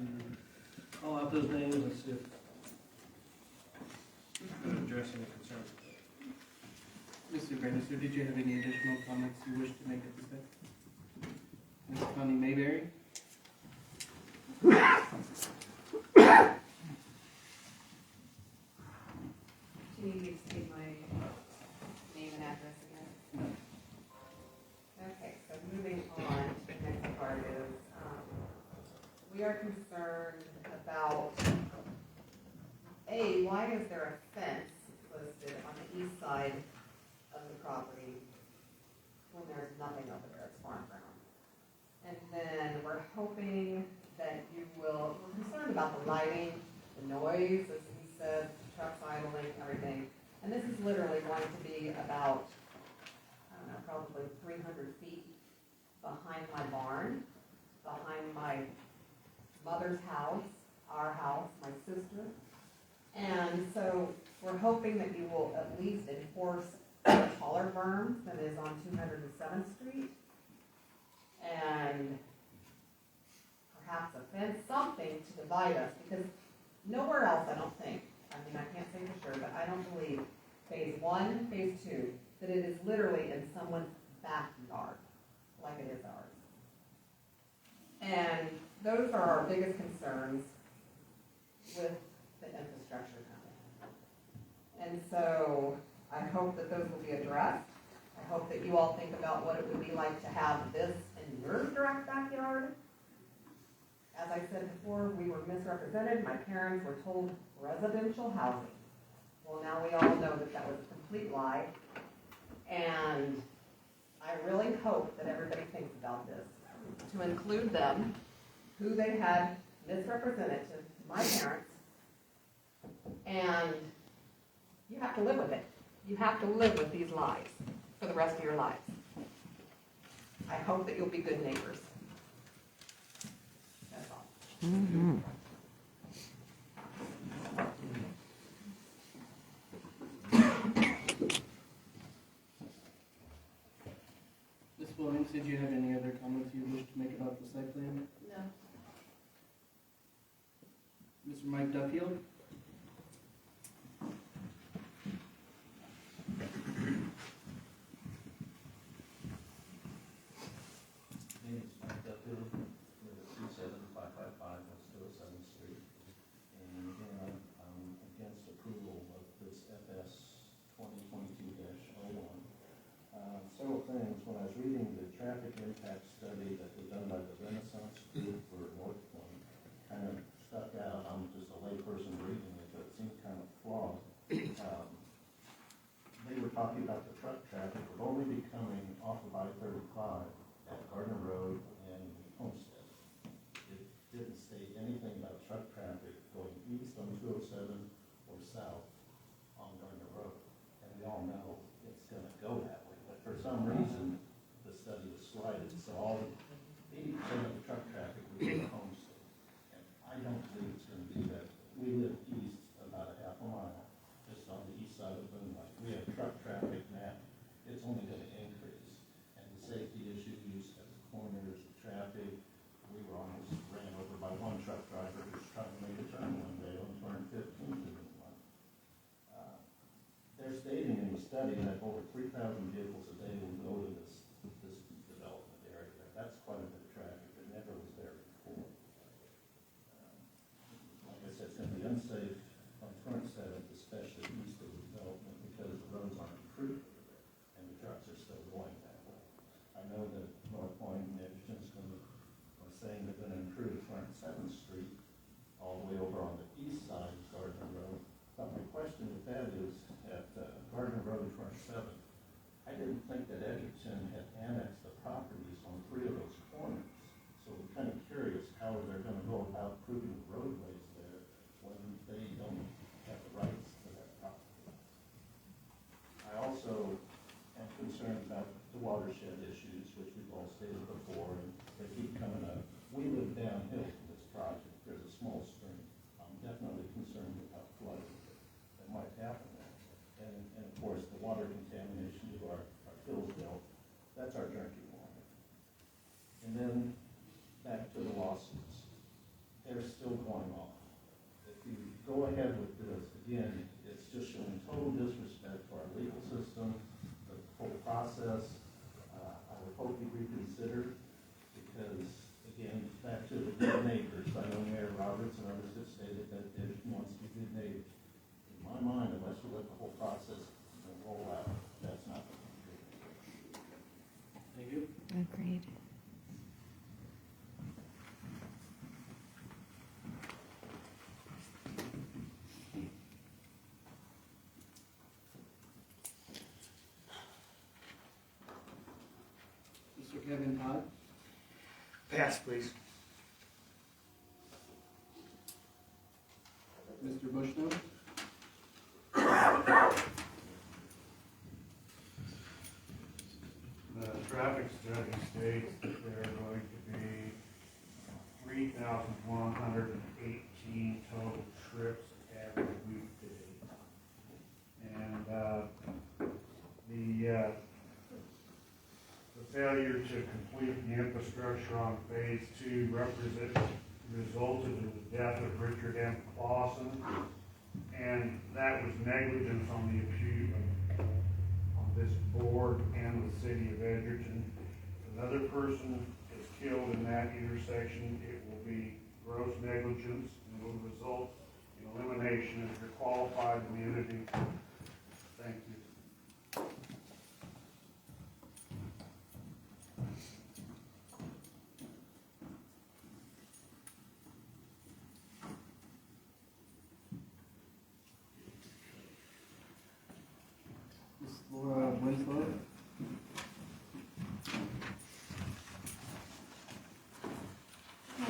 call out those names and see if we're addressing the concerns. Mr. Bannister, did you have any additional comments you wish to make at this time? Ms. Connie Mayberry? Do you need me to state my name and address again? Okay, so moving on to the next part is, we are concerned about, A, why is there a fence listed on the east side of the property when there's nothing over there, it's farm ground? And then we're hoping that you will, we're concerned about the lighting, the noise, as he said, trucks idling, everything. And this is literally going to be about, I don't know, probably 300 feet behind my barn, behind my mother's house, our house, my sister. And so We're hoping that you will at least enforce a taller berm than is on 207th Street. And perhaps a fence, something to divide us, because nowhere else, I don't think, I mean, I can't say for sure, but I don't believe phase 1, phase 2, that it is literally in someone's backyard, like it is ours. And those are our biggest concerns with the infrastructure company. And so I hope that those will be addressed. I hope that you all think about what it would be like to have this in your direct backyard. As I said before, we were misrepresented. My parents were told residential housing. Well, now we all know that that was a complete lie. And I really hope that everybody thinks about this, to include them, who they had misrepresented to my parents. And you have to live with it. You have to live with these lies for the rest of your lives. I hope that you'll be good neighbors. That's all. Mm-hmm. Ms. Williams, did you have any other comments you wish to make about the site plan? No. Mr. Mike Duffield? My name is Mike Duffield, live at 27555 West 207th Street. And again, I'm against approval of this FS 2022-01. Several things. When I was reading the traffic impact study that was done by the Renaissance Group for North Point, kind of stuck out. I'm just a layperson reading it, but it seemed kind of flawed. They were talking about the truck traffic would only be coming off of I-35 at Gardner Road and Homestead. It didn't state anything about truck traffic going east on 207 or south on Gardner Road. And we all know it's going to go that way. But for some reason, the study was slighted. So all 80% of the truck traffic would go to Homestead. And I don't believe it's going to be that. We live east about a half a mile, just on the east side of Boonlight. We have truck traffic now. It's only going to increase. And the safety issues at the corners, the traffic, we were almost ran over by one truck driver who was trying to make a turn one day on turn 15th in one. They're stating in the study that over 3,000 vehicles a day will go to this development area. That's quite a bit of traffic that never was there before. Like I said, it's going to be unsafe on front side, especially east of the development, because the roads aren't improved and the trucks are still going that way. I know that North Point and Edgerton's are saying they're going to improve front 7th Street all the way over on the east side of Gardner Road. But my question with that is, at Gardner Road, front 7, I didn't think that Edgerton had annexed the properties on 3 of those corners. So we're kind of curious how they're going to go about improving the roadways there when they don't have the rights to that property. I also am concerned about the watershed issues, which we've all stated before, and they keep coming up. We live downhill from this project. There's a small stream. I'm definitely concerned about flooding that might happen there. And of course, the water contamination to our Hillsdale, that's our drinking water. And then back to the lawsuits. They're still going on. If you go ahead with this, again, it's just showing total disrespect for our legal system, the whole process. I would hope you reconsider, because, again, back to the good neighbors. I know Mayor Roberts and others have stated that they want to be good neighbors. In my mind, unless we let the whole process roll out, that's not going to be good. Thank you. Agreed. Mr. Kevin Todd? Pass, please. Mr. Bushnell? The traffic study states that there are going to be 3,118 total trips every weekday. infrastructure on phase 2 resulted in the death of Richard M. Clausen, and that was negligence on this board and the city of Edgerton. If another person is killed in that intersection, it will be gross negligence and will result in elimination of your qualified immunity. Thank you. Ms. Laura Winslow. I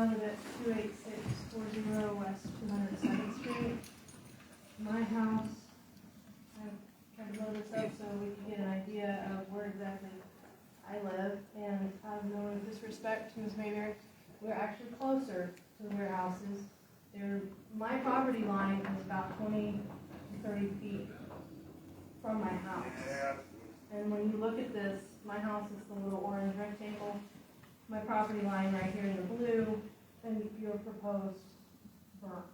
live at 28640 West 207th Street. My house, I've tried to blow this up so we can get an idea of where exactly I live, and out of no disrespect to Ms. Mayberry, we're actually closer to the warehouses. My property line is about 20 to 30 feet from my house. And when you look at this, my house is the little orange rectangle, my property line right here in the blue, and your proposed burnt.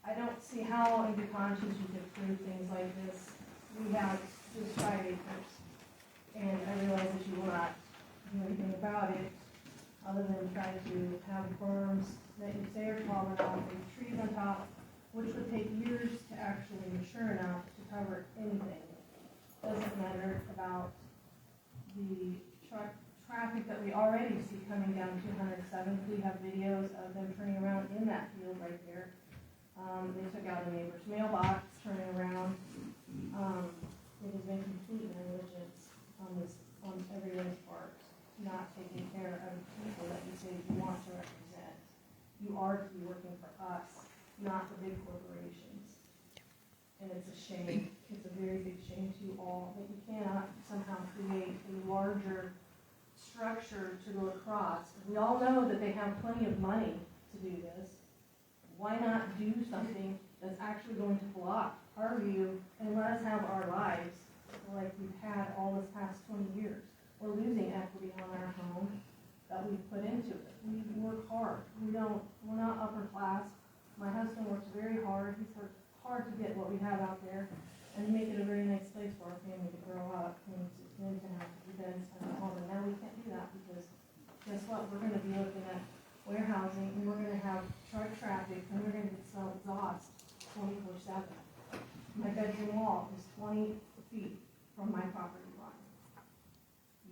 I don't see how in good conscience you could prove things like this. We have just 5 acres, and I realize that you will not do anything about it other than try to have berms that you say are tall enough and trees on top, which would take years to actually mature enough to cover anything. Doesn't matter about the traffic that we already see coming down 207th. We have videos of them turning around in that field right there. They took out a neighbor's mailbox, turning around. It has been complete negligence on everyone's part, not taking care of people that you say you want to represent. You are to be working for us, not the big corporations. And it's a shame. It's a very big shame to you all that you cannot somehow create a larger structure to go across. We all know that they have plenty of money to do this. Why not do something that's actually going to block our view and let us have our lives like we've had all this past 20 years? We're losing equity on our home that we've put into it. We work hard. We're not upper class. My husband works very hard. He's worked hard to get what we have out there and make it a very nice place for our family to grow up and to have events and all. But now we can't do that because guess what? We're going to be looking at warehousing, and we're going to have truck traffic, and we're going to sell exhaust 24/7. My bedroom wall is 20 feet from my property line.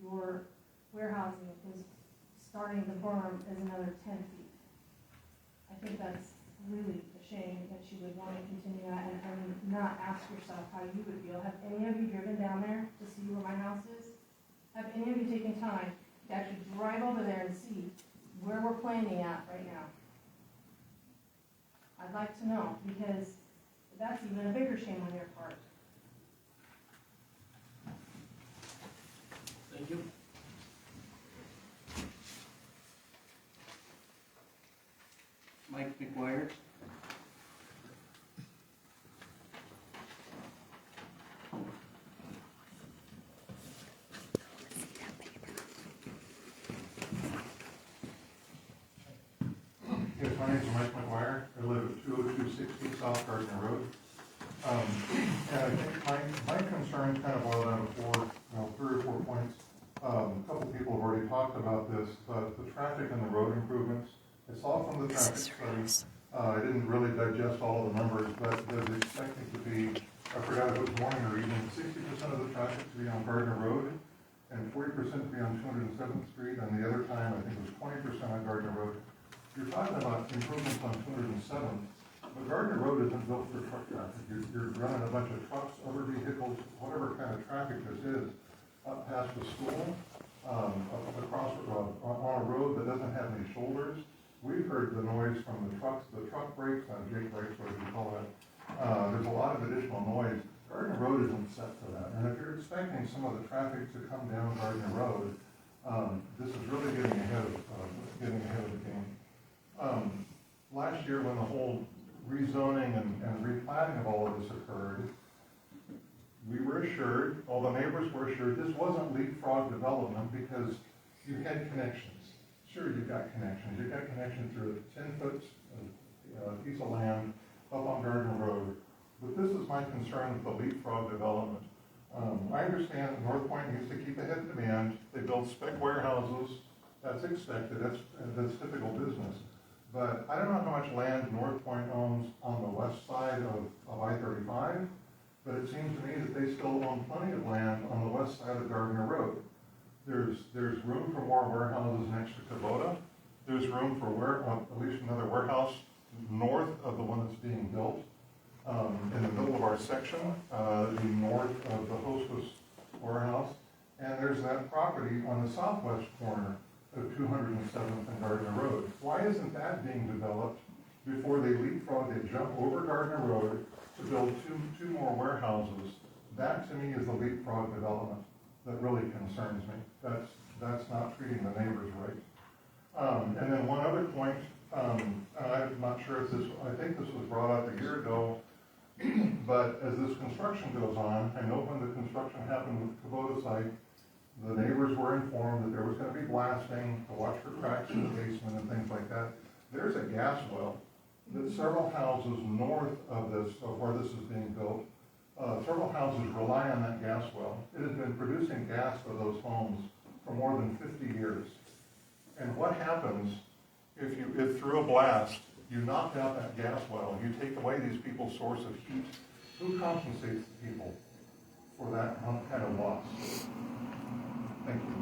Your warehousing is starting the berm is another 10 feet. I think that's really a shame that you would want to continue that and not ask yourself how you would feel. Have any of you driven down there to see where my house is? Have any of you taken time to actually drive over there and see where we're planning at right now? I'd like to know, because that's even a bigger shame on your part. Thank you. Mike McGuire. Yes, my name is Mike McGuire. I live at 20260 South Gardner Road. And I think my concerns kind of boil down to 3 or 4 points. A couple people have already talked about this, but the traffic and the road improvements, it's all from the traffic study. I didn't really digest all of the numbers, but there's expected to be, I forgot if it was morning or evening, 60% of the traffic to be on Gardner Road and 40% to be on 207th Street, and the other time I think it was 20% on Gardner Road. You're talking about improvements on 207th, but Gardner Road isn't built for truck traffic. You're running a bunch of trucks, other vehicles, whatever kind of traffic this is, up past the school, across on a road that doesn't have any shoulders. We've heard the noise from the truck brakes, Jake brakes, whatever you call it. There's a lot of additional noise. Gardner Road isn't set for that. And if you're expecting some of the traffic to come down Gardner Road, this is really getting ahead of the game. Last year, when the whole rezoning and replatting of all of this occurred, we were assured, all the neighbors were assured, this wasn't leapfrog development because you've had connections. Sure, you've got connections. You've got connection through a 10-foot piece of land up on Gardner Road. But this is my concern with the leapfrog development. I understand that North Point needs to keep ahead of demand. They build spec warehouses. That's expected. That's typical business. But I don't know how much land North Point owns on the west side of I-35, but it seems to me that they still own plenty of land on the west side of Gardner Road. There's room for more warehouses next to Kubota. There's room for at least another warehouse north of the one that's being built. In the middle of our section, the north of the Hostess warehouse. And there's that property on the southwest corner of 207th and Gardner Road. Why isn't that being developed before they leapfrog, they jump over Gardner Road to build two more warehouses? That to me is the leapfrog development that really concerns me. That's not treating the neighbors right. And then one other point, I'm not sure if I think this was brought up a year ago, but as this construction goes on, I know when the construction happened with Kubota site, the neighbors were informed that there was going to be blasting to watch for cracks in the basement and things like that. There's a gas well that several houses north of where this is being built, several houses rely on that gas well. It has been producing gas for those homes for more than 50 years. And what happens if through a blast you knock out that gas well, you take away these people's source of heat? Who compensates people for that kind of loss? Thank you.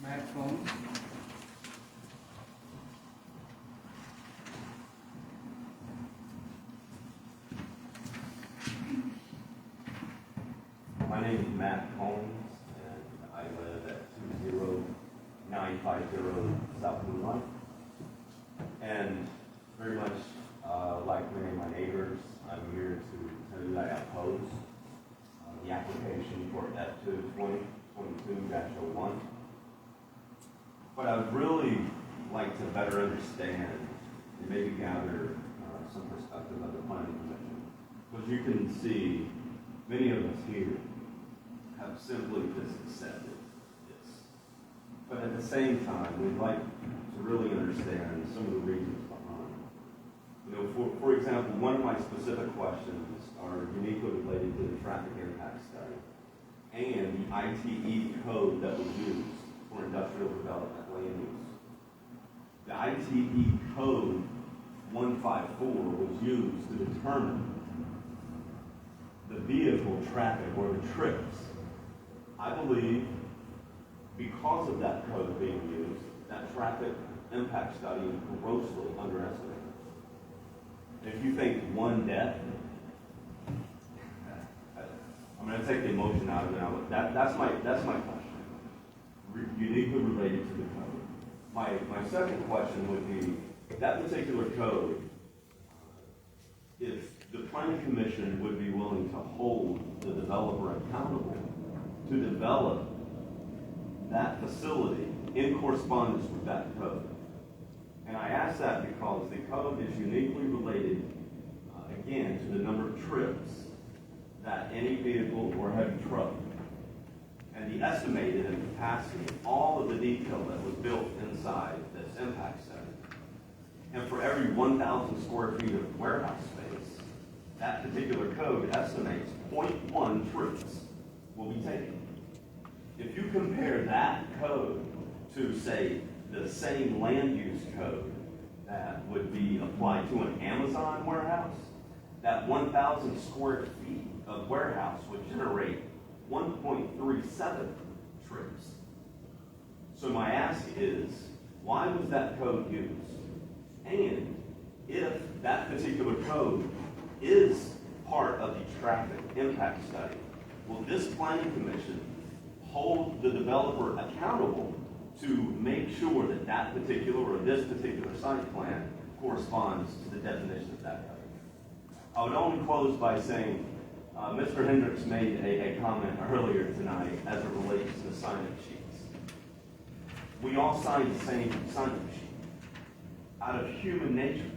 Smartphone. My name is Matt Combs, and I live at 20950 South Moonlight. And very much like many of my neighbors, I'm here to tell you that I oppose the application for F2 2022-01. But I would really like to better understand and maybe gather some perspective of the planning commission. Because you can see many of us here have simply just accepted this. But at the same time, we'd like to really understand some of the reasons behind it. You know, for example, one of my specific questions are uniquely related to the traffic impact study and the ITE code that was used for industrial development land use. The ITE code 154 was used to determine the vehicle traffic or the trips. I believe because of that code being used, that traffic impact study is grossly underestimated. If you think one death, I'm going to take the emotion out of it. That's my question, uniquely related to the code. My second question would be, that particular code, if the planning commission would be willing to hold the developer accountable to develop that facility in correspondence with that code. And I ask that because the code is uniquely related, again, to the number of trips that any vehicle or heavy truck, and the estimated and capacity, all of the detail that was built inside this impact study. And for every 1,000 square feet of warehouse space, that particular code estimates 0.1 trips will be taken. If you compare that code to, say, the same land use code that would be applied to an Amazon warehouse, that 1,000 square feet of warehouse would generate 1.37 trips. So my ask is, why was that code used? And if that particular code is part of the traffic impact study, will this planning commission hold the developer accountable to make sure that that particular or this particular site plan corresponds to the definition of that code? I would only close by saying, Mr. Hendricks made a comment earlier tonight as it relates to the sign-up sheets. We all sign the same sign-up sheet out of human nature.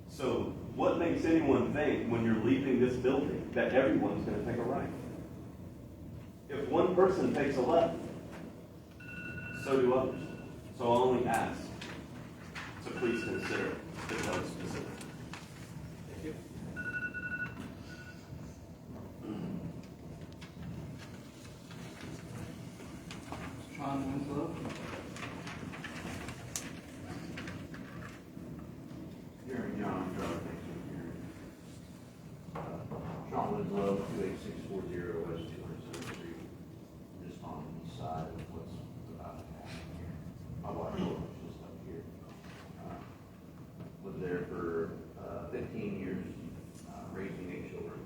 So What makes anyone think when you're leaving this building that everyone's going to take a right? If one person takes a left, so do others. So I'll only ask. So please consider the code specific. Thank you. Sean Winslow. Jeremy John, Sean Winslow, 28640 West 207th Street, just on the east side of what's about to happen here. My wife was just up here. Lived there for 15 years, raising 8 children.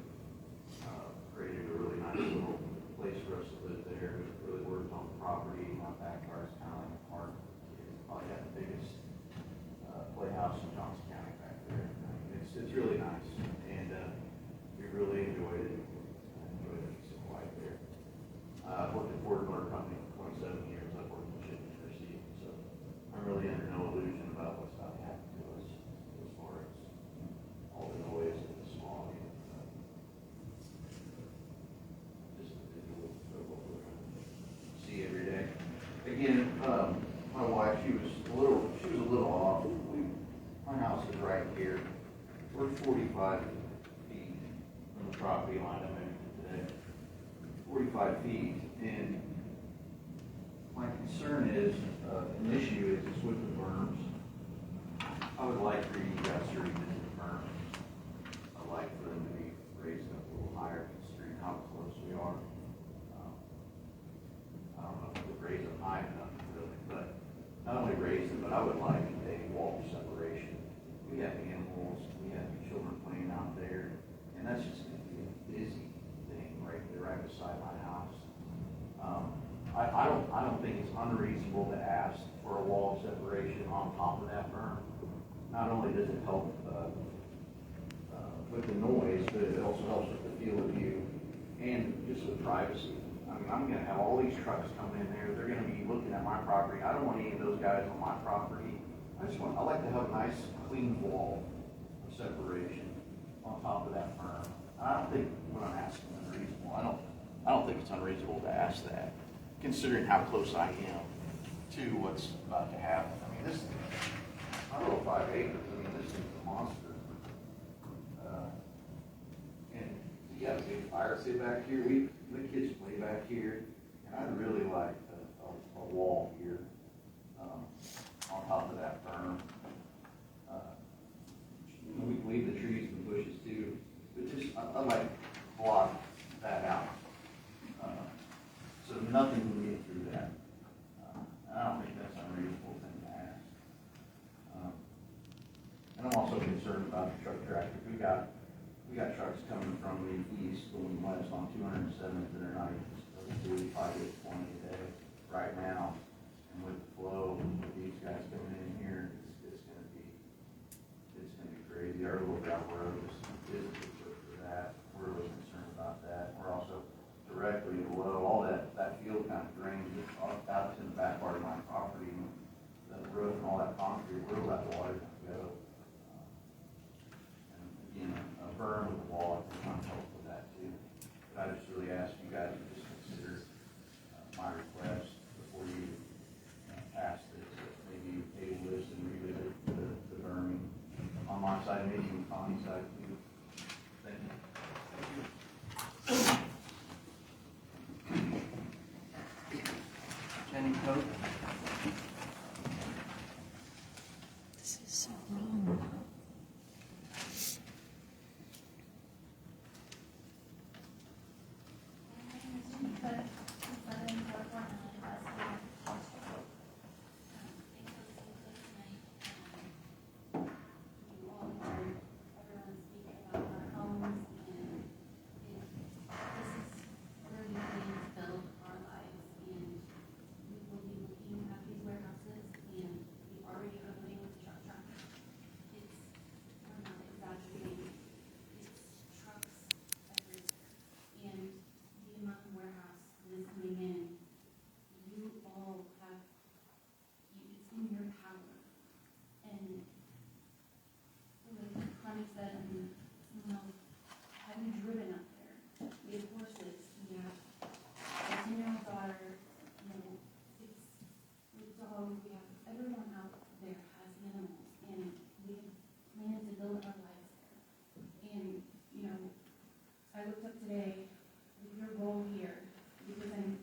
Created a really nice little place for us to live there. Really worked on the property. My backyard's kind of like a park. Probably got the biggest playhouse in Johnson County back there. It's really nice, and we really enjoyed it. Enjoyed the peace and quiet there. I've worked at Ford Motor Company for 27 years. I've worked in shipping and receiving, so I'm really under no illusion about what's about to happen to us as far as all the noise and the smog and just the visual of what we're going to see every day. Again, my wife, she was a little off. My house is right here. We're 45 feet from the property line I'm in today. 45 feet, and my concern is, an issue is with the berms. I would like for you guys to revisit the berms. I'd like for them to be raised up a little higher considering how close we are. I don't know if we raise them high enough, really, but not only raise them, but I would like a wall separation. We have animals, we have children playing out there, and that's just going to be a busy thing right there, right beside my house. I don't think it's unreasonable to ask for a wall separation on top of that berm. Not only does it help with the noise, but it also helps with the field of view and just with privacy. I mean, I'm going to have all these trucks coming in there. They're going to be looking at my property. I don't want any of those guys on my property. I like to have a nice, clean wall of separation on top of that berm. I don't think what I'm asking is unreasonable. I don't think it's unreasonable to ask that, considering how close I am to what's about to happen. I mean, this, I don't know, 5 acres. I mean, this is a monster. And you got a big fire sit back here. The kids play back here, and I'd really like a wall here on top of that berm. We can leave the trees and bushes too, but just I'd like to block that out so nothing can get through that. I don't think that's an unreasonable thing to ask. And I'm also concerned about the truck traffic. We got trucks coming from the east going west on 207th that are not even supposed to do 5 to 20 a day right now. And with the flow, with these guys coming in here, it's going to be crazy. Our little gravel road is good for that. We're really concerned about that. We're also directly below all that field kind of drains out to the back part of my property. The road and all that concrete, where will that water go? And again, a berm with a wall, I think I'm helpful with that too. But I just really ask you guys to just consider my request before you ask that maybe table this and revisit the berming on my side, maybe on Connie's side too. Thank you. Jenny Coe. This is so wrong. Have you driven up there? We have horses, we have a 10-year-old daughter, we have dogs, we have, everyone out there has animals, and we have plans to build our lives there. And, I looked up today with your role here, because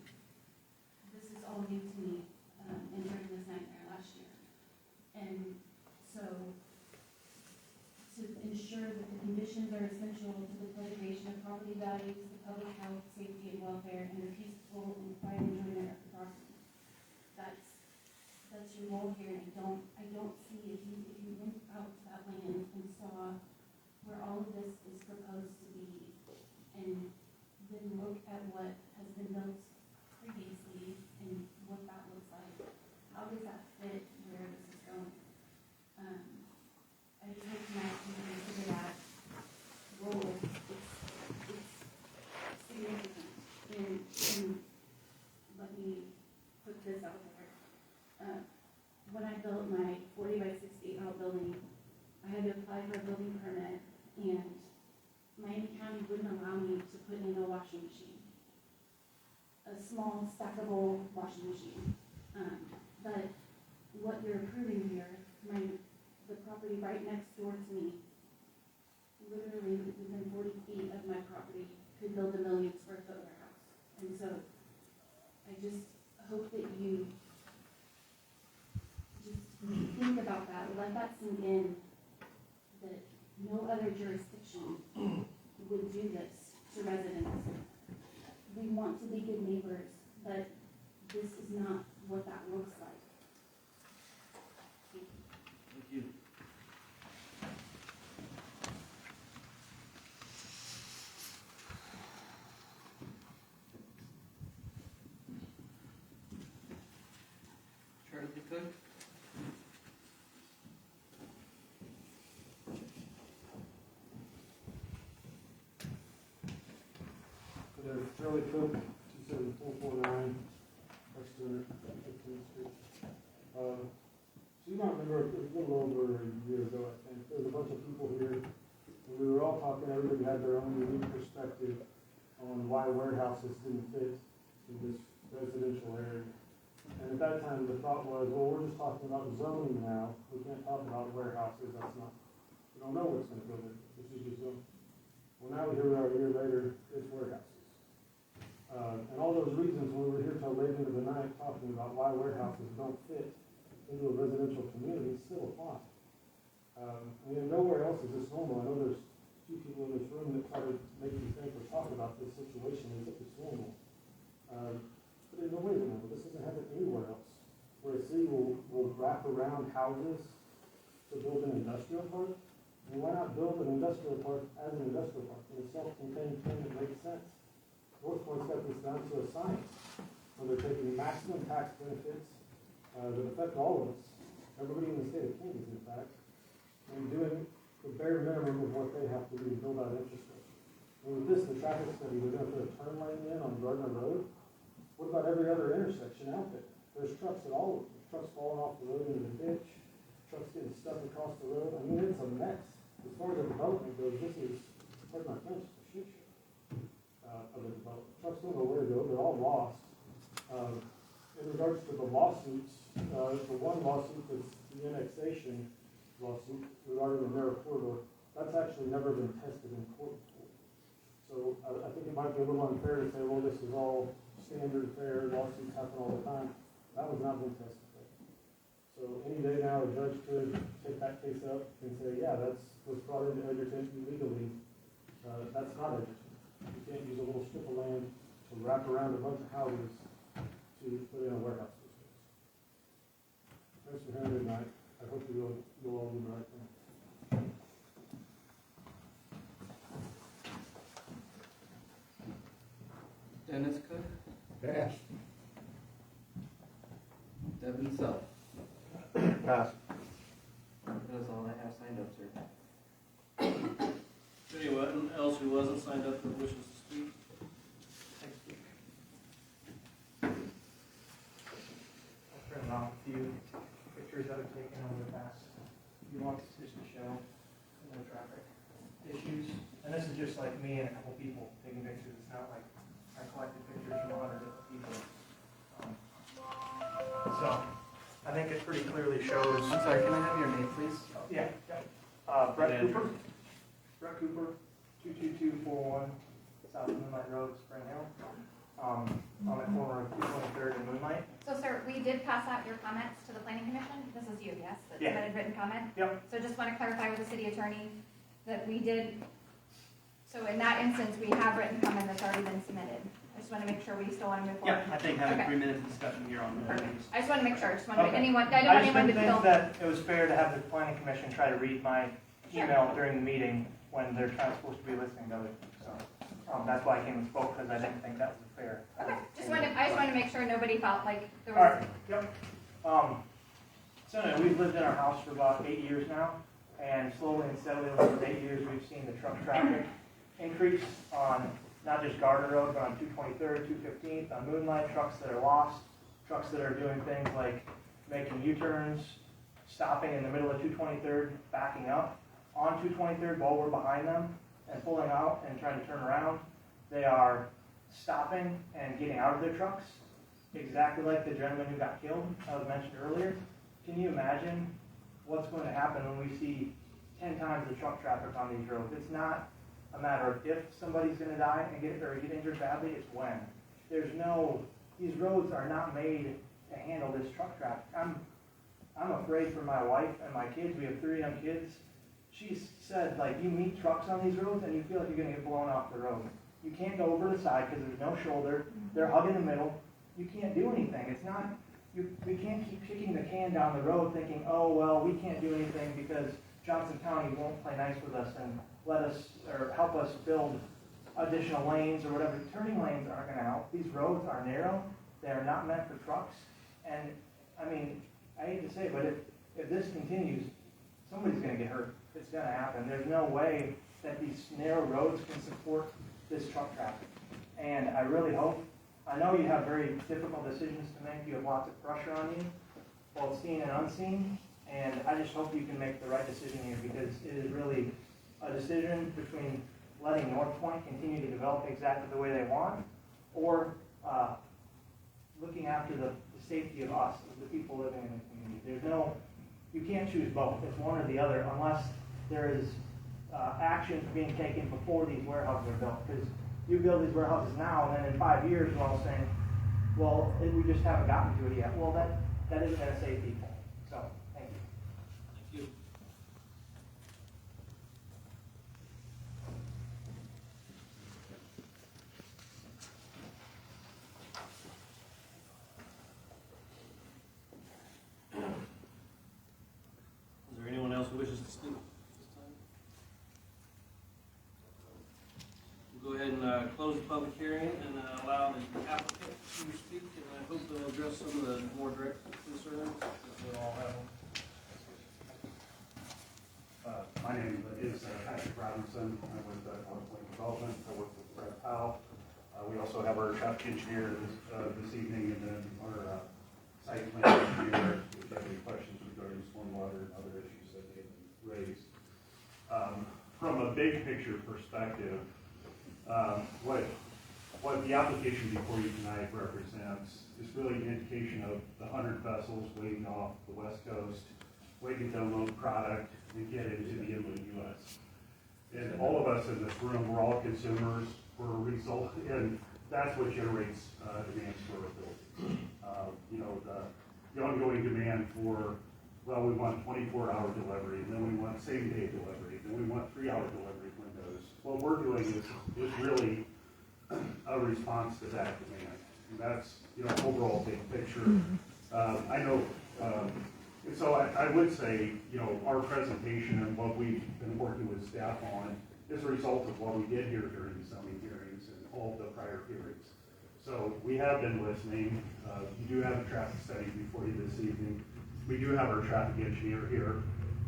this is all new to me, and during this nightmare last year. And so, to ensure that the conditions are essential to the preservation of property values, the public health, safety, and welfare, and the peaceful and quiet enjoyment of the property. That's your role here, and I don't see, if you went out to that land and saw where all of this is proposed to be, and then look at what has been built previously and what that looks like, how does that fit where this is going? I just hope tonight you can consider that role. It's significant. And let me put this out there. When I built my 40 by 60 outbuilding, I had to apply for a building permit, and Miami County wouldn't allow me to put in a washing machine, a small stackable washing machine. But what you're approving here, the property right next door to me, literally within 40 feet of my property, could build a 1 million square foot warehouse. And so I just hope that you just think about that, let that sink in, that no other jurisdiction would do this to residents. We want to be good neighbors, but this is not what that looks like. Thank you. Charlie Cook? There's Charlie Cook, 27449, Western 15th Street. So you might remember, it was a little over a year ago, I think, there was a bunch of people here, and we were all talking, everybody had their own unique perspective on why warehouses didn't fit in this residential area. And at that time, the thought was, well, we're just talking about zoning now, we can't talk about warehouses, that's not, we don't know what's gonna go there, this is just zoning. Well, now here we are a year later, it's warehouses. And all those reasons, when we were here till late into the night talking about why warehouses don't fit into a residential community, still apply. Nowhere else is this normal. I know there's a few people in this room that try to make you think or talk about this situation as if it's normal. But in no way is it normal. This doesn't happen anywhere else. Where a city will wrap around houses to build an industrial park. And why not build an industrial park as an industrial park in a self-contained thing that makes sense? North Point's got this down to a science, where they're taking maximum tax benefits that affect all of us, everybody in the state of Kansas, in fact, and doing the bare minimum of what they have to do to build out infrastructure. And with this, the traffic study, we're going to put a turn lane in on Gardner Road. What about every other intersection out there? There's trucks at all of them. There's trucks falling off the road into the ditch, trucks getting stuck across the road. I mean, it's a mess. As far as the development goes, this is, pardon my French, a shit show of the development. Trucks don't know where to go. They're all lost. In regards to the lawsuits, the one lawsuit that's the annexation lawsuit regarding the narrow corridor, that's actually never been tested in court before. So I think it might be a little unfair to say, well, this is all standard fair, lawsuits happen all the time. That was not been tested there. So any day now, a judge could take that case up and say, yeah, that was brought into Edgerton illegally. That's not Edgerton. You can't use a little strip of land to wrap around a bunch of houses to put in a warehouse district. Thanks for having me tonight. I hope you'll all do the right thing. Dennis Cook? Pass. Devin Self? Pass. That's all I have signed up, sir. Is there anyone else who wasn't signed up that wishes to speak? I'll print off a few pictures that I've taken over the past few months just to show no traffic issues. is just like me and a couple people taking pictures. It's not like I collected pictures from 100 different people. So, I think it pretty clearly shows. I'm sorry, can I have your name, please? Yeah. Brett Cooper. Brett Cooper, 22241 South Moonlight Road, Spring Hill. On the corner of 223rd and Moonlight. So, sir, we did pass out your comments to the planning commission. This is you, yes? That Yeah. submitted written comment? Yep. So just want to clarify with the city attorney that we did, so in that instance, we have written comment that's already been submitted. I just want to make sure we still want to move forward. Yeah, I think having Okay. 3 minutes of discussion here on the Perfect. I just want to make sure. I just want to, Okay. anyone, I I didn't want just anyone to didn't feel. think that it was fair to have the planning commission try to read my Sure. email during the meeting when they're not supposed to be listening to it. So, that's why I came and spoke, because I didn't think that was fair. Okay, I just wanted to make sure nobody felt like there All was. right, yep. So anyway, we've lived in our house for about 8 years now, and slowly and steadily over those 8 years, we've seen the truck traffic increase on not just Gardner Road, but on 223rd, 215th, on Moonlight, trucks that are lost, trucks that are doing things like making U-turns, stopping in the middle of 223rd, backing up on 223rd while we're behind them, and pulling out and trying to turn around. They are stopping and getting out of their trucks, exactly like the gentleman who got killed, I was mentioned earlier. Can you imagine what's going to happen when we see 10 times the truck traffic on these roads? It's not a matter of if somebody's going to die and get injured badly, it's when. These roads are not made to handle this truck traffic. I'm afraid for my wife and my kids. We have 3 young kids. She said, like, you meet trucks on these roads and you feel like you're going to get blown off the road. You can't go over the side because there's no shoulder. They're hugging the middle. You can't do anything. It's not, we can't keep kicking the can down the road thinking, oh, well, we can't do anything because Johnson County won't play nice with us and let us, or help us build additional lanes or whatever. Turning lanes aren't going to help. These roads are narrow. They are not meant for trucks. And, I mean, I hate to say it, but if this continues, somebody's going to get hurt. It's going to happen. There's no way that these narrow roads can support this truck traffic. And I really hope, I know you have very difficult decisions to make. You have lots of pressure on you, both seen and unseen. And I just hope you can make the right decision here, because it is really a decision between letting North Point continue to develop exactly the way they want, or looking after the safety of us, of the people living in the community. You can't choose both. It's one or the other, unless there is actions being taken before these warehouses are built. Because you build these warehouses now, and then in 5 years, we're all saying, well, we just haven't gotten to it yet. Well, that isn't going to save people. So, thank you. Thank you. Is there anyone else who wishes to speak this time? We'll go ahead and close the public hearing and allow the applicant to speak, and I hope they'll address some of the more direct concerns that we all have. My name is Patrick Robinson. I'm with North Point Development. I work with Brett Powell. We also have our traffic engineer this evening, and then our site plan engineer, if you have any questions regarding stormwater and other issues that they've raised. From a big picture perspective, what the application before you tonight represents is really an indication of the 100 vessels waiting off the West Coast, waiting to unload product and get into the inland U.S. And all of us in this room, we're all consumers. We're a result, and that's what generates demands for our buildings. The ongoing demand for, well, we want 24-hour delivery, and then we want same-day delivery, then we want 3-hour delivery windows. What we're doing is really a response to that demand, and that's overall big picture. I know. And so I would say, our presentation and what we've been working with staff on is a result of what we did here during the zoning hearings and all the prior hearings. So we have been listening. You do have a traffic study before you this evening. We do have our traffic engineer here.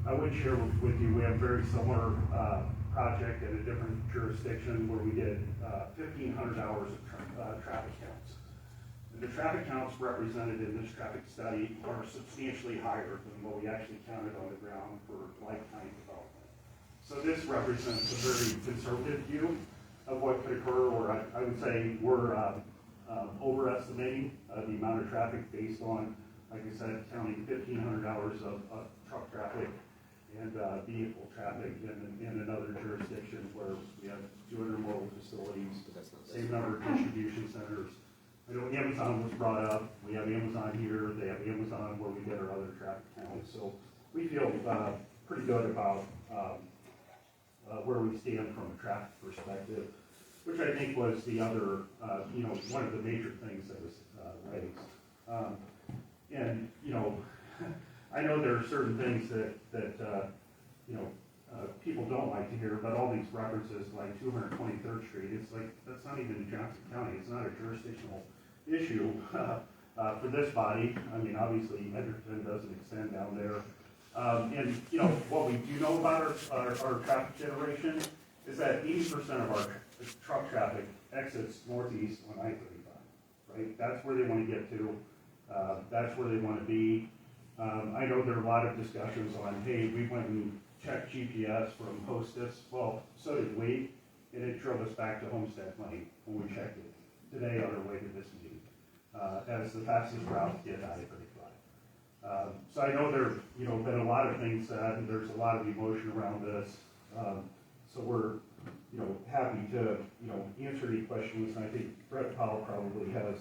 I would share with you, we have a very similar project at a different jurisdiction where we did 1,500 hours of traffic counts. The traffic counts represented in this traffic study are substantially higher than what we actually counted on the ground for lifetime development. So this represents a very conservative view of what could occur, or I would say we're overestimating the amount of traffic based on, like I said, counting 1,500 hours of truck traffic and vehicle traffic in another jurisdiction where we have 200 mobile facilities, same number of distribution centers. I know Amazon was brought up. We have Amazon here. They have Amazon where we get our other traffic counts. So we feel pretty good about where we stand from a traffic perspective, which I think was the other, one of the major things that was raised. And, I know there are certain things that people don't like to hear, but all these references like 223rd Street, it's like, that's not even in Johnson County. It's not a jurisdictional issue for this body. I mean, obviously, Edgerton doesn't extend down there. And, what we do know about our traffic generation is that 80% of our truck traffic exits northeast on I-35, right? That's where they want to get to. That's where they want to be. I know there are a lot of discussions on, hey, we went and checked GPS from Hostess. Well, so did we, and it drove us back to Homestead Lane when we checked it today on our way to this meeting as the fastest route to get I-35. So I know there, been a lot of things said, and there's a lot of emotion around this. So we're, happy to, answer any questions. And I think Brett Powell probably has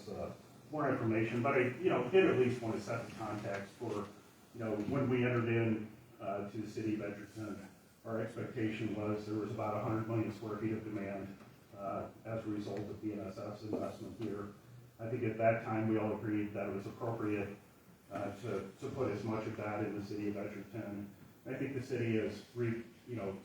more information, but I, did at least want to set the context for, when we entered in to the city of Edgerton, our expectation was there was about 100 million square feet of demand as a result of BNSF's investment here. I think at that time we all agreed that it was appropriate to put as much of that in the city of Edgerton. I think the city has reaped,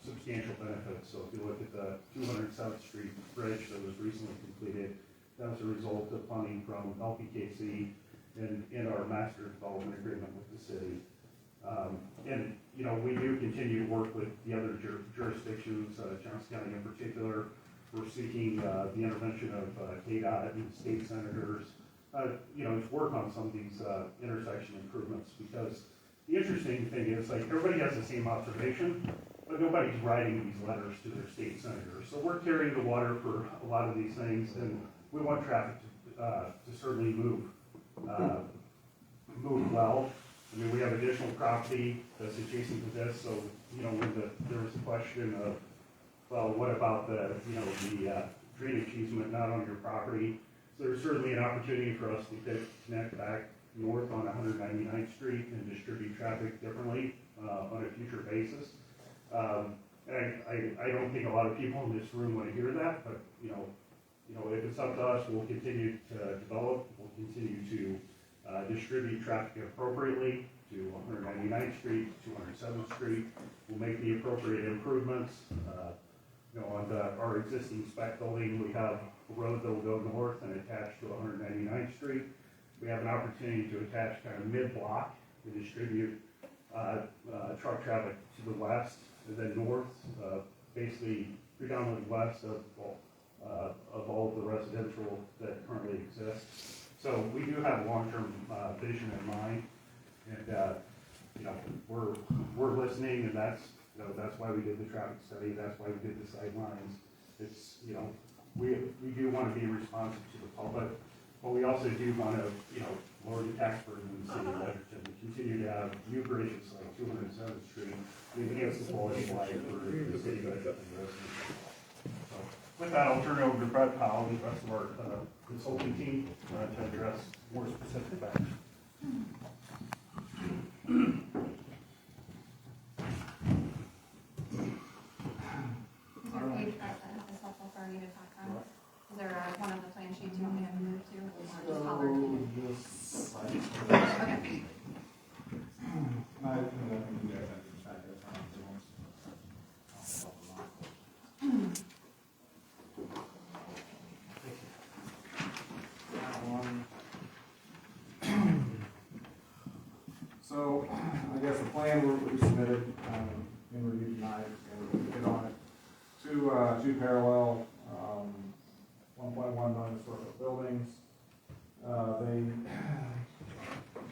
substantial benefits. So if you look at the 207th Street Bridge that was recently completed, that was a result of funding from LPKC and our master development agreement with the city. And, we do continue to work with the other jurisdictions, Johnson County in particular. We're seeking the intervention of KDOT and state senators, to work on some of these intersection improvements, because the interesting thing is, like, everybody has the same observation, but nobody's writing these letters to their state senators. So we're carrying the water for a lot of these things, and we want traffic to certainly move well. I mean, we have additional property that's adjacent to this, so, when there was a question of, well, what about the drainage easement not on your property? So there's certainly an opportunity for us to connect back north on 199th Street and distribute traffic differently on a future basis. And I don't think a lot of people in this room want to hear that, but, if it's up to us, we'll continue to develop, we'll continue to distribute traffic appropriately to 199th Street, 207th Street. We'll make the appropriate improvements. On our existing spec building, we have a road that will go north and attach to 199th Street. We have an opportunity to attach kind of mid-block to distribute truck traffic to the west and then north, basically predominantly west of all of the residential that currently exists. So we do have a long-term vision in mind, and we're listening, and that's why we did the traffic study. That's why we did the sightlines. It's we do want to be responsive to the public, but we also do want to lower the tax burden in the city of Edgerton. We continue to have new bridges like 207th Street. We enhance the quality of life for the city of Edgerton residents. So with that, I'll turn it over to Brett Powell and the rest of our consulting team to address more specific factors. Is there one of the plan sheets you want me to move to? Or just holler to you? Okay. So, I guess the plan we submitted in review tonight, and we hit on it. Two parallel 1.1 million square foot buildings.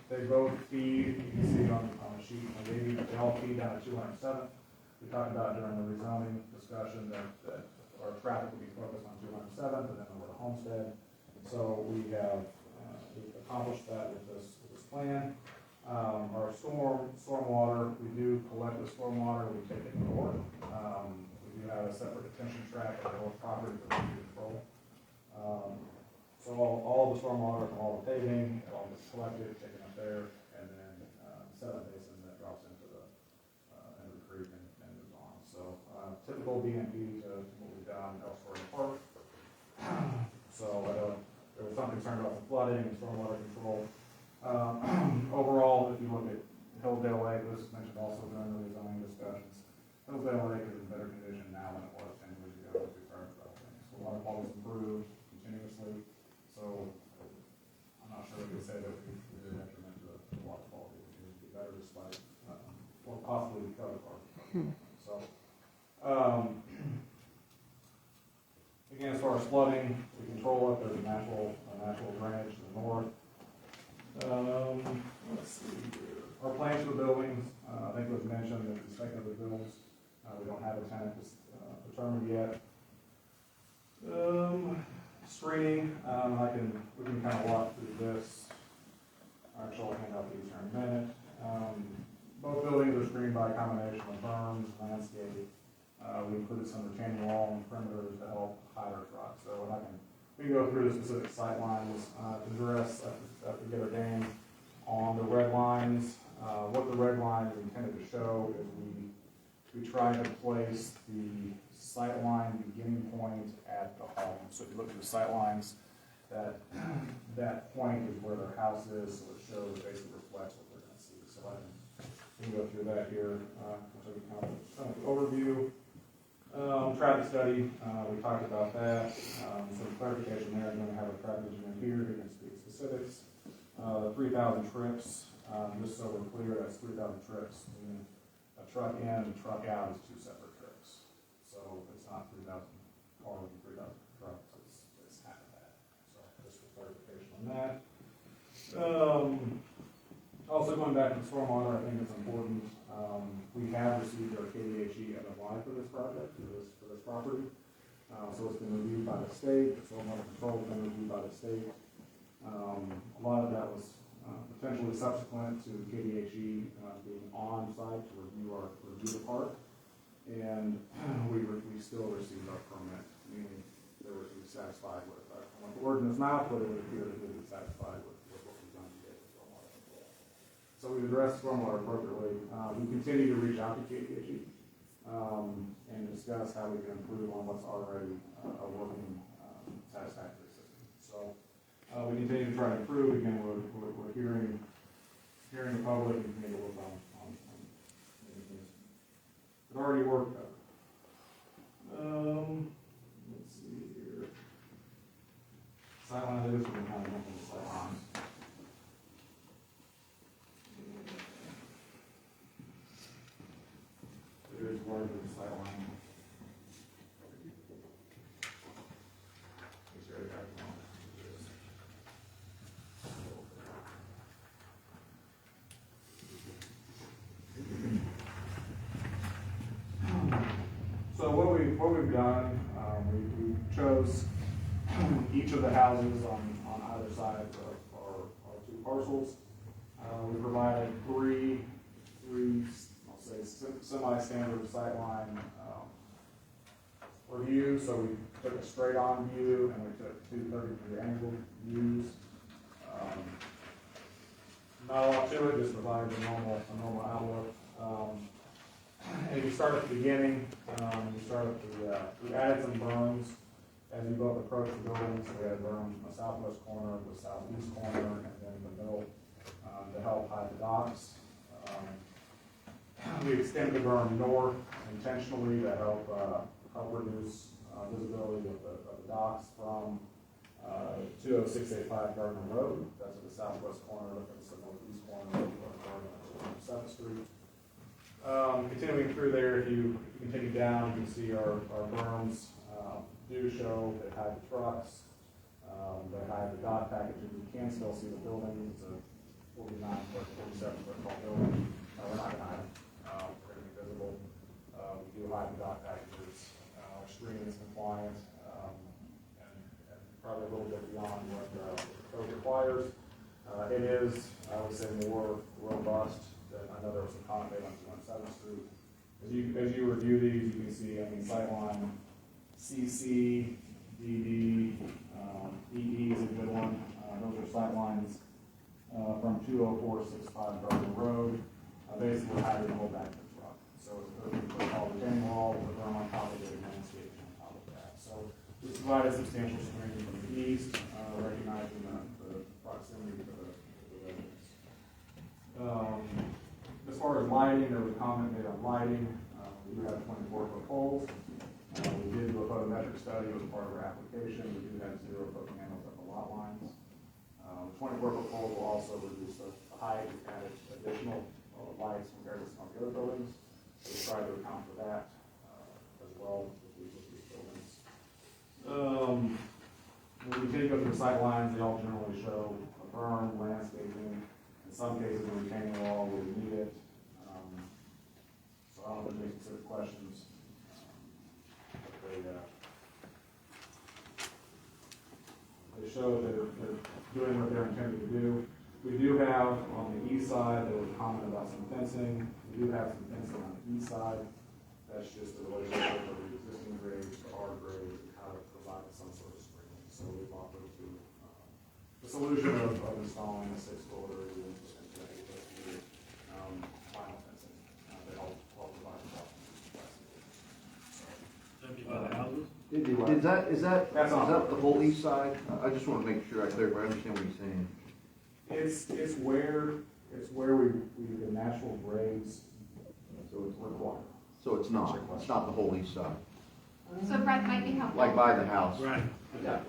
They both feed, you can see on the sheet, they all feed down to 207th. We talked about during the rezoning discussion that our traffic will be focused on 207th and then over to Homestead. So we have we've accomplished that with this plan. Our stormwater, we do collect the stormwater, we take it north. We do have a separate detention tract at the north property that we control. So all the stormwater from all the paving, it all gets collected, taken up there, and then seven basin that drops into the creek and moves on. So typical BMP to what we've done elsewhere in the park. So there was some concern about the flooding and stormwater control. Overall, if you look at Hillsdale Lake, this was mentioned also during the rezoning discussions, Hillsdale Lake is in better condition now than it was 10 years ago as we started developing. So water quality's improved continuously. So I'm not sure we could say that we did a detriment to the water quality. It continues to be better despite what possibly the other part. So again, as far as flooding, we control it. There's a natural drainage to the north. Let's see here. Our plans for the buildings, I think it was mentioned that the second of the bills, we don't have a tenant determined yet. Screening, we can kind of walk through this. Actually, I'll hand out these here in a minute. Both buildings are screened by a combination of berms, landscape. We included some retaining wall and perimeters to help hide our trucks. So we can go through the specific sight lines to address after we get our game on the red lines. What the red line is intended to show is we try to place the sight line beginning point at the home. So if you look at the sight lines, that point is where their house is, so it shows, basically reflects what we're going to see. So we can go through that here. So we kind of overview. Traffic study, we talked about that. Some clarification there. I'm going to have a traffic engineer here who can speak specifics. The 3,000 trips, just so we're clear, that's 3,000 trips. And a truck in and a truck out is two separate trips. So it's not 3,000 cars and 3,000 trucks. It's half of that. So just for clarification on that. Also going back to stormwater, I think it's important. We have received our KDHE MFY for this project, for this property. So it's been reviewed by the state. The stormwater control has been reviewed by the state. A lot of that was potentially subsequent to KDHE being on site to review the park, and we still received our permit, meaning they were satisfied with the ordinance mouth, but it would appear that they were satisfied with what we've done today with stormwater control. So we've addressed stormwater appropriately. We continue to reach out to KDHE and discuss how we can improve on what's already a working satisfactory system. So we continue to try to improve. Again, we're hearing the public and continue to work on making things. It already worked. Let's see here. Sightline is, we can kind of jump into sightlines. There is larger sightline. So what we've done, we chose each of the houses on either side of our two parcels. We provided three I'll say semi-standard sightline reviews. So we took a straight-on view and we took two 30-degree angle views. Not a lot to it, just provided a normal outlook. And if you start at the beginning, we added some berms as you both approach the building. So we had a berm in the southwest corner, the southeast corner, and then in the middle to help hide the docks. We extended the berm north intentionally to help reduce visibility of the docks from 20685 Gardner Road. That's at the southwest corner. That's the northeast corner of 7th Street. Continuing through there, if you continue down, you can see our berms do show they hide the trucks, they hide the dock packages. You can still see the building. It's a 49-foot, 47-foot tall building. We're not going to hide them. They're going to be visible. We do hide the dock packages. Our screen is compliant, and probably a little bit beyond what the code requires. It is, I would say, more robust than, I know there was some comment made on 207th Street. As you review these, you can see, sightline CC, DD, EE is a good one. Those are sightlines from 20465 Gardner Road, basically hiding the whole back of the truck. So it's a called retaining wall with a berm on top of it and landscaping on top of that. So we provided substantial screening from the east, recognizing the proximity to the residents. As far as lighting, there was a comment made on lighting. We do have 24-foot poles. We did do a photometric study as part of our application. We do have 0-foot panels at the lot lines. 24-foot poles will also reduce the height. We've added additional lights compared to some of the other buildings. So we try to account for that as well with these buildings. When we take up the sight lines, they all generally show a berm, landscaping. In some cases, a retaining wall where we need it. So I don't know if there's any specific questions. They show that they're doing what they're intended to do. We do have on the east side, there was a comment about some fencing. We do have some fencing on the east side. That's just the relationship of the existing grades to our grades and how to provide some sort of screening. So we've offered to the solution of installing a 6-foot or even 8-foot vinyl fencing to help provide the Is that the whole east side? I just want to make sure I understand what you're saying. It's where we the natural grades, so it's required. So it's not the whole east side. So Brett might be helpful. Like by the house. Right. Yeah.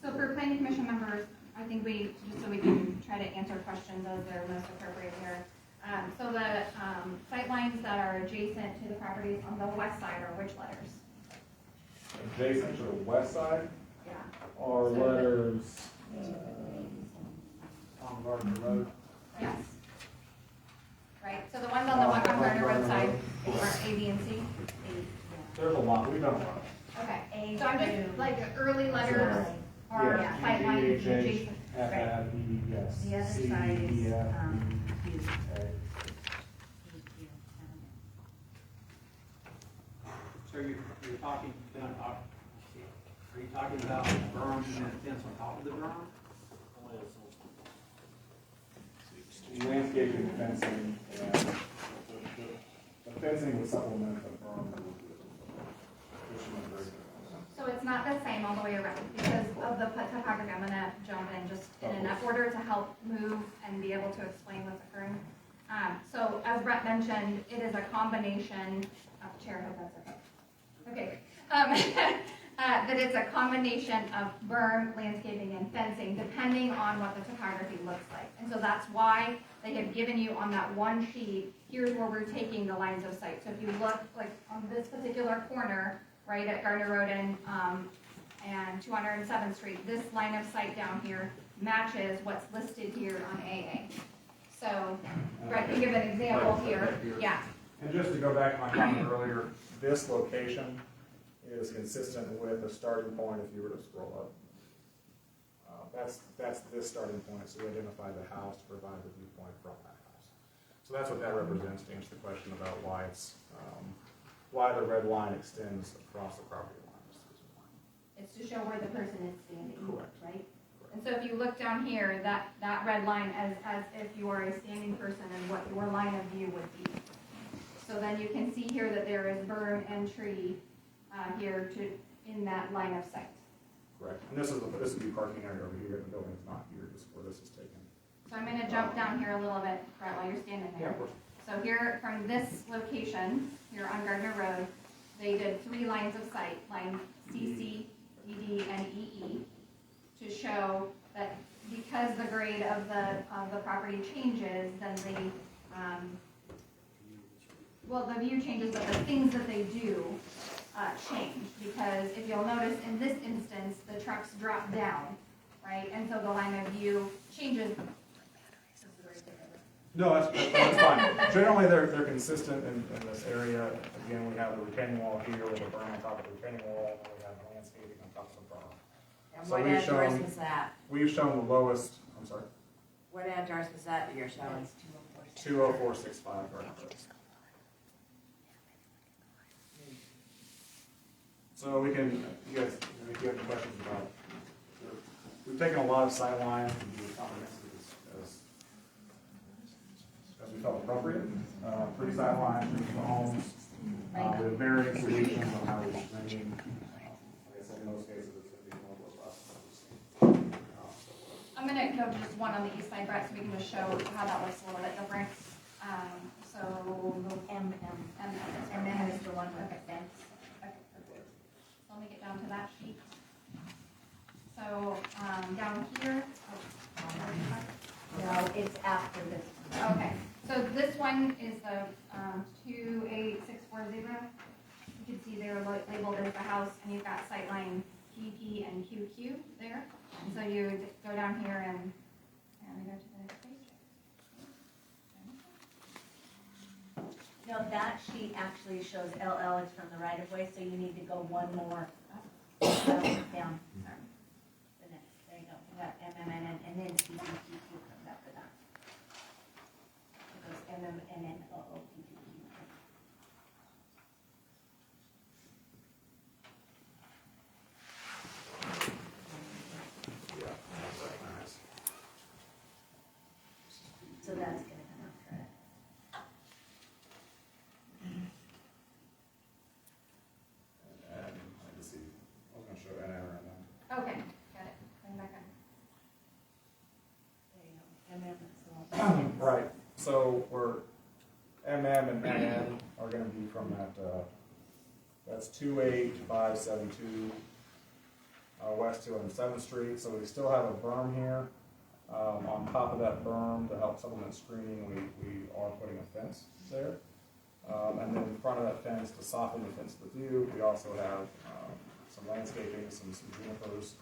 So for planning commission members, I think just so we can try to answer questions as they're most appropriate here. So the sightlines that are adjacent to the properties on the west side are which letters? Adjacent to the west side Yeah. are letters on Gardner Road. Yes. Right, so the ones on the one on Gardner Road side are A, B, and C? There's a lot, we've done a lot. Okay, so I'm just, like, the early letters are Yeah. sightlines H, adjacent. F, Right. F, E, yes. The other C, side is, E, F, Q. E, A. So you're talking, are you talking about berm and a fence on top of the berm? Landscaping, fencing, and the fencing would supplement the berm. So it's not the same all the way around because of the topography. I'm gonna jump in just in enough order to help move and be able to explain what's occurring. So as Brett mentioned, it is a combination, Chair, I hope that's okay. Okay. That it's a combination of berm, landscaping, and fencing, depending on what the topography looks like. And so that's why they have given you on that one sheet, here's where we're taking the lines of sight. So if you look like on this particular corner, right at Gardner Road and 207th Street, this line of sight down here matches what's listed here on AA. So, Brett can give an example here. Yeah. And just to go back to my comment earlier, this location is consistent with the starting point if you were to scroll up. That's this starting point, so we identify the house to provide the viewpoint from that house. So that's what that represents to answer the question about why it's why the red line extends across the property line. It's to show where the person is standing. Correct. Right? And so if you look down here, that red line as if you are a standing person and what your line of view would be. So then you can see here that there is berm and tree here in that line of sight. Correct. And this would be parking area over here. The building's not here, just where this is taken. So I'm going to jump down here a little bit, Brett, while you're standing there. Yeah, of course. So here, from this location, here on Gardner Road, they did 3 lines of sight, line CC, DD, and EE, to show that because the grade of the property changes, then they, the view changes, but the things that they do change. Because if you'll notice, in this instance, the trucks drop down, right? And so the line of view changes. No, that's fine. Generally, they're consistent in this area. Again, we have the retaining wall here with a berm on top of the retaining wall, and we have the landscaping on top of the berm. And So what we've address shown- is that? We've shown the lowest, I'm sorry, What address is that that you're showing? 20465 Garden Road. So we can, you guys, if you have any questions about it, we've taken a lot of sidelines and do comprehensive as we felt appropriate. 3 sidelines, 3 homes, with varying solutions on how we screen. Like I said, in most cases, it's going to be more robust. I'm gonna go just one on the east side, Brett, so we can just show how that looks a little bit different. So, M. and then is the one with the fence. Okay, perfect. So let me get down to that sheet. So, down here. No, it's after this. Okay, so this one is the 28640. You can see they're labeled as the house, and you've got sightline PP and QQ there. And so you just go down here and we go to the next page. No, that sheet actually shows LL is from the right of way, so you need to go one more down. Sorry. The next, there you go. You got MMN and then CCQQ comes after that. It goes MMNNOOPPQ. So that's gonna come after it. I just see, I was going to show NN right now. Okay, got it. Bring back on. There you go. And then that's the one. Right, so we're, MM and NN are going to be from that, that's 28572 West 207th Street. So we still have a berm here. On top of that berm, to help supplement screening, we are putting a fence there. And then in front of that fence, to soften the fence to the view, we also have some landscaping, some junipers,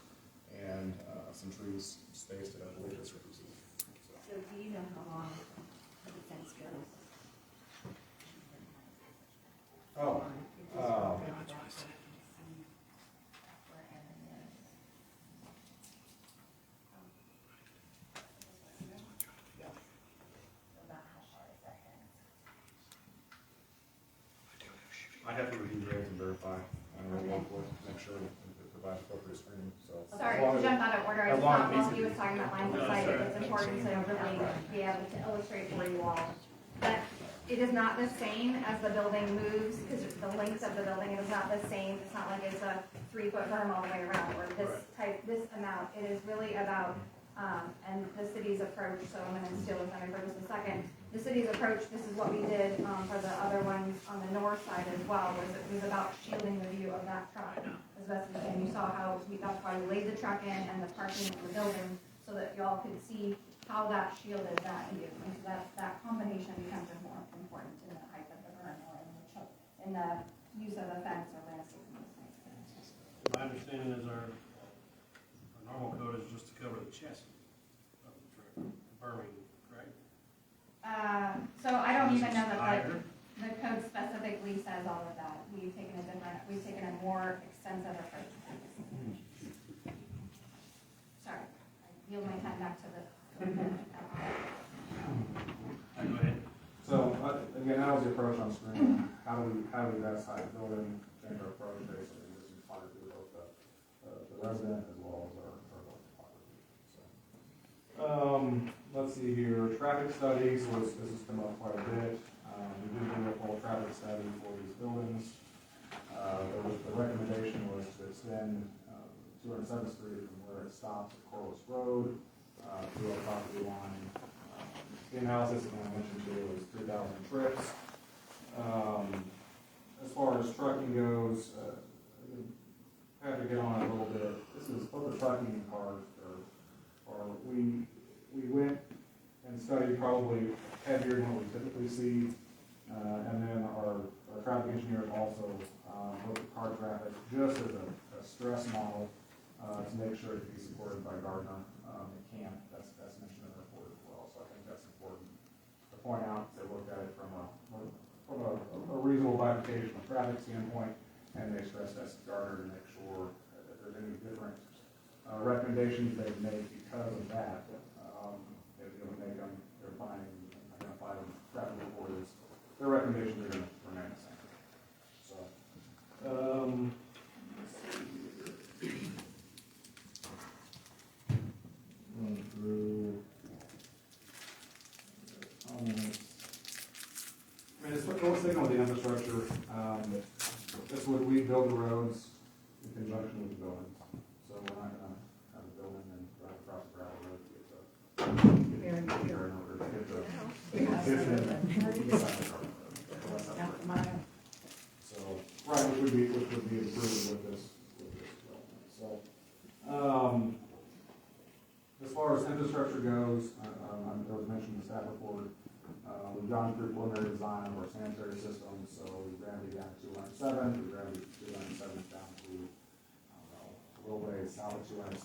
and some trees spaced at a later surfaces. So do you know how long the fence goes? Oh, I have to review regs and verify, and we'll make sure it provides appropriate screening, so. Sorry, as long to as- jump out of order, I as just long thought as while it's- he was talking about lines of sight, it's important to really be able to illustrate for you all that it is not the same as the building moves, because the length of the building is not the same. It's not like it's a 3-foot berm all the way around, or this amount. It is really about, and the city's approach, so I'm gonna steal the thunder for just a second. The city's approach, this is what we did for the other ones on the north side as well, was it was about shielding the view of that truck as best we can. You saw how, that's why we laid the truck in and the parking of the building, so that y'all could see how that shielded that view. And so that combination becomes more important in the height of the berm or in the use of the fence or landscaping. My understanding is our normal code is just to cover the chest of the truck, berming, correct? So I don't even know that Higher? the code specifically says all of that. We've taken a more extensive approach. Sorry, I yield my time back to the. Go ahead. So, again, that was the approach on screen. How do we best hide the building, change our approach basically, just respond to both the resident as well as our topography. So, let's see here, traffic studies, this has come up quite a bit. We did do a full traffic study for these buildings. The recommendation was to extend 207th Street from where it stops at Corliss Road through our property line. The analysis that I mentioned to you was 3,000 trips. As far as trucking goes, I have to get on it a little bit. This is both the trucking cars we went and studied probably heavier than what we typically see. And then our traffic engineers also looked at car traffic just as a stress model to make sure it can be supported by Gardner. It can, that's mentioned in the report as well, so I think that's important. point out, they looked at it from a reasonable bifurcation from a traffic standpoint, and they stress test Gardner to make sure that if there's any different recommendations they've made because of that, if you make them, they're finding, identify them, traffic reporters, their recommendations are going to remain the same. So, going through comments. I mean, it's what we're thinking with the infrastructure. That's what we build the roads in conjunction with the buildings. So we're not going to have a building and drive across the gravel road to get the So, right, which would be improved with this development. So, as far as infrastructure goes, there was mentioned in the staff report, we've gone through preliminary design of our sanitary system, so we gravity down to 207, we gravity 207 down to, a little ways south of 207,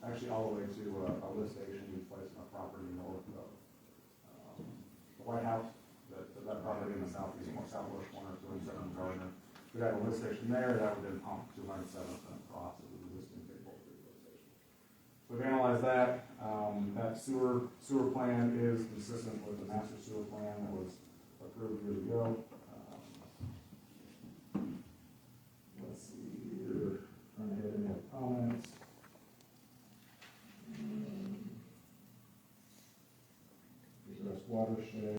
actually all the way to a lift station we placed on a property north of the White House, that property in the southeast, southwest corner of 207 Gardner. We got a lift station there, that would then pump 207 across to the existing big voltage lift station. So we've analyzed that. That sewer plan is consistent with the master sewer plan that was approved years ago. Let's see here. Trying to hit any other comments. Address watershed.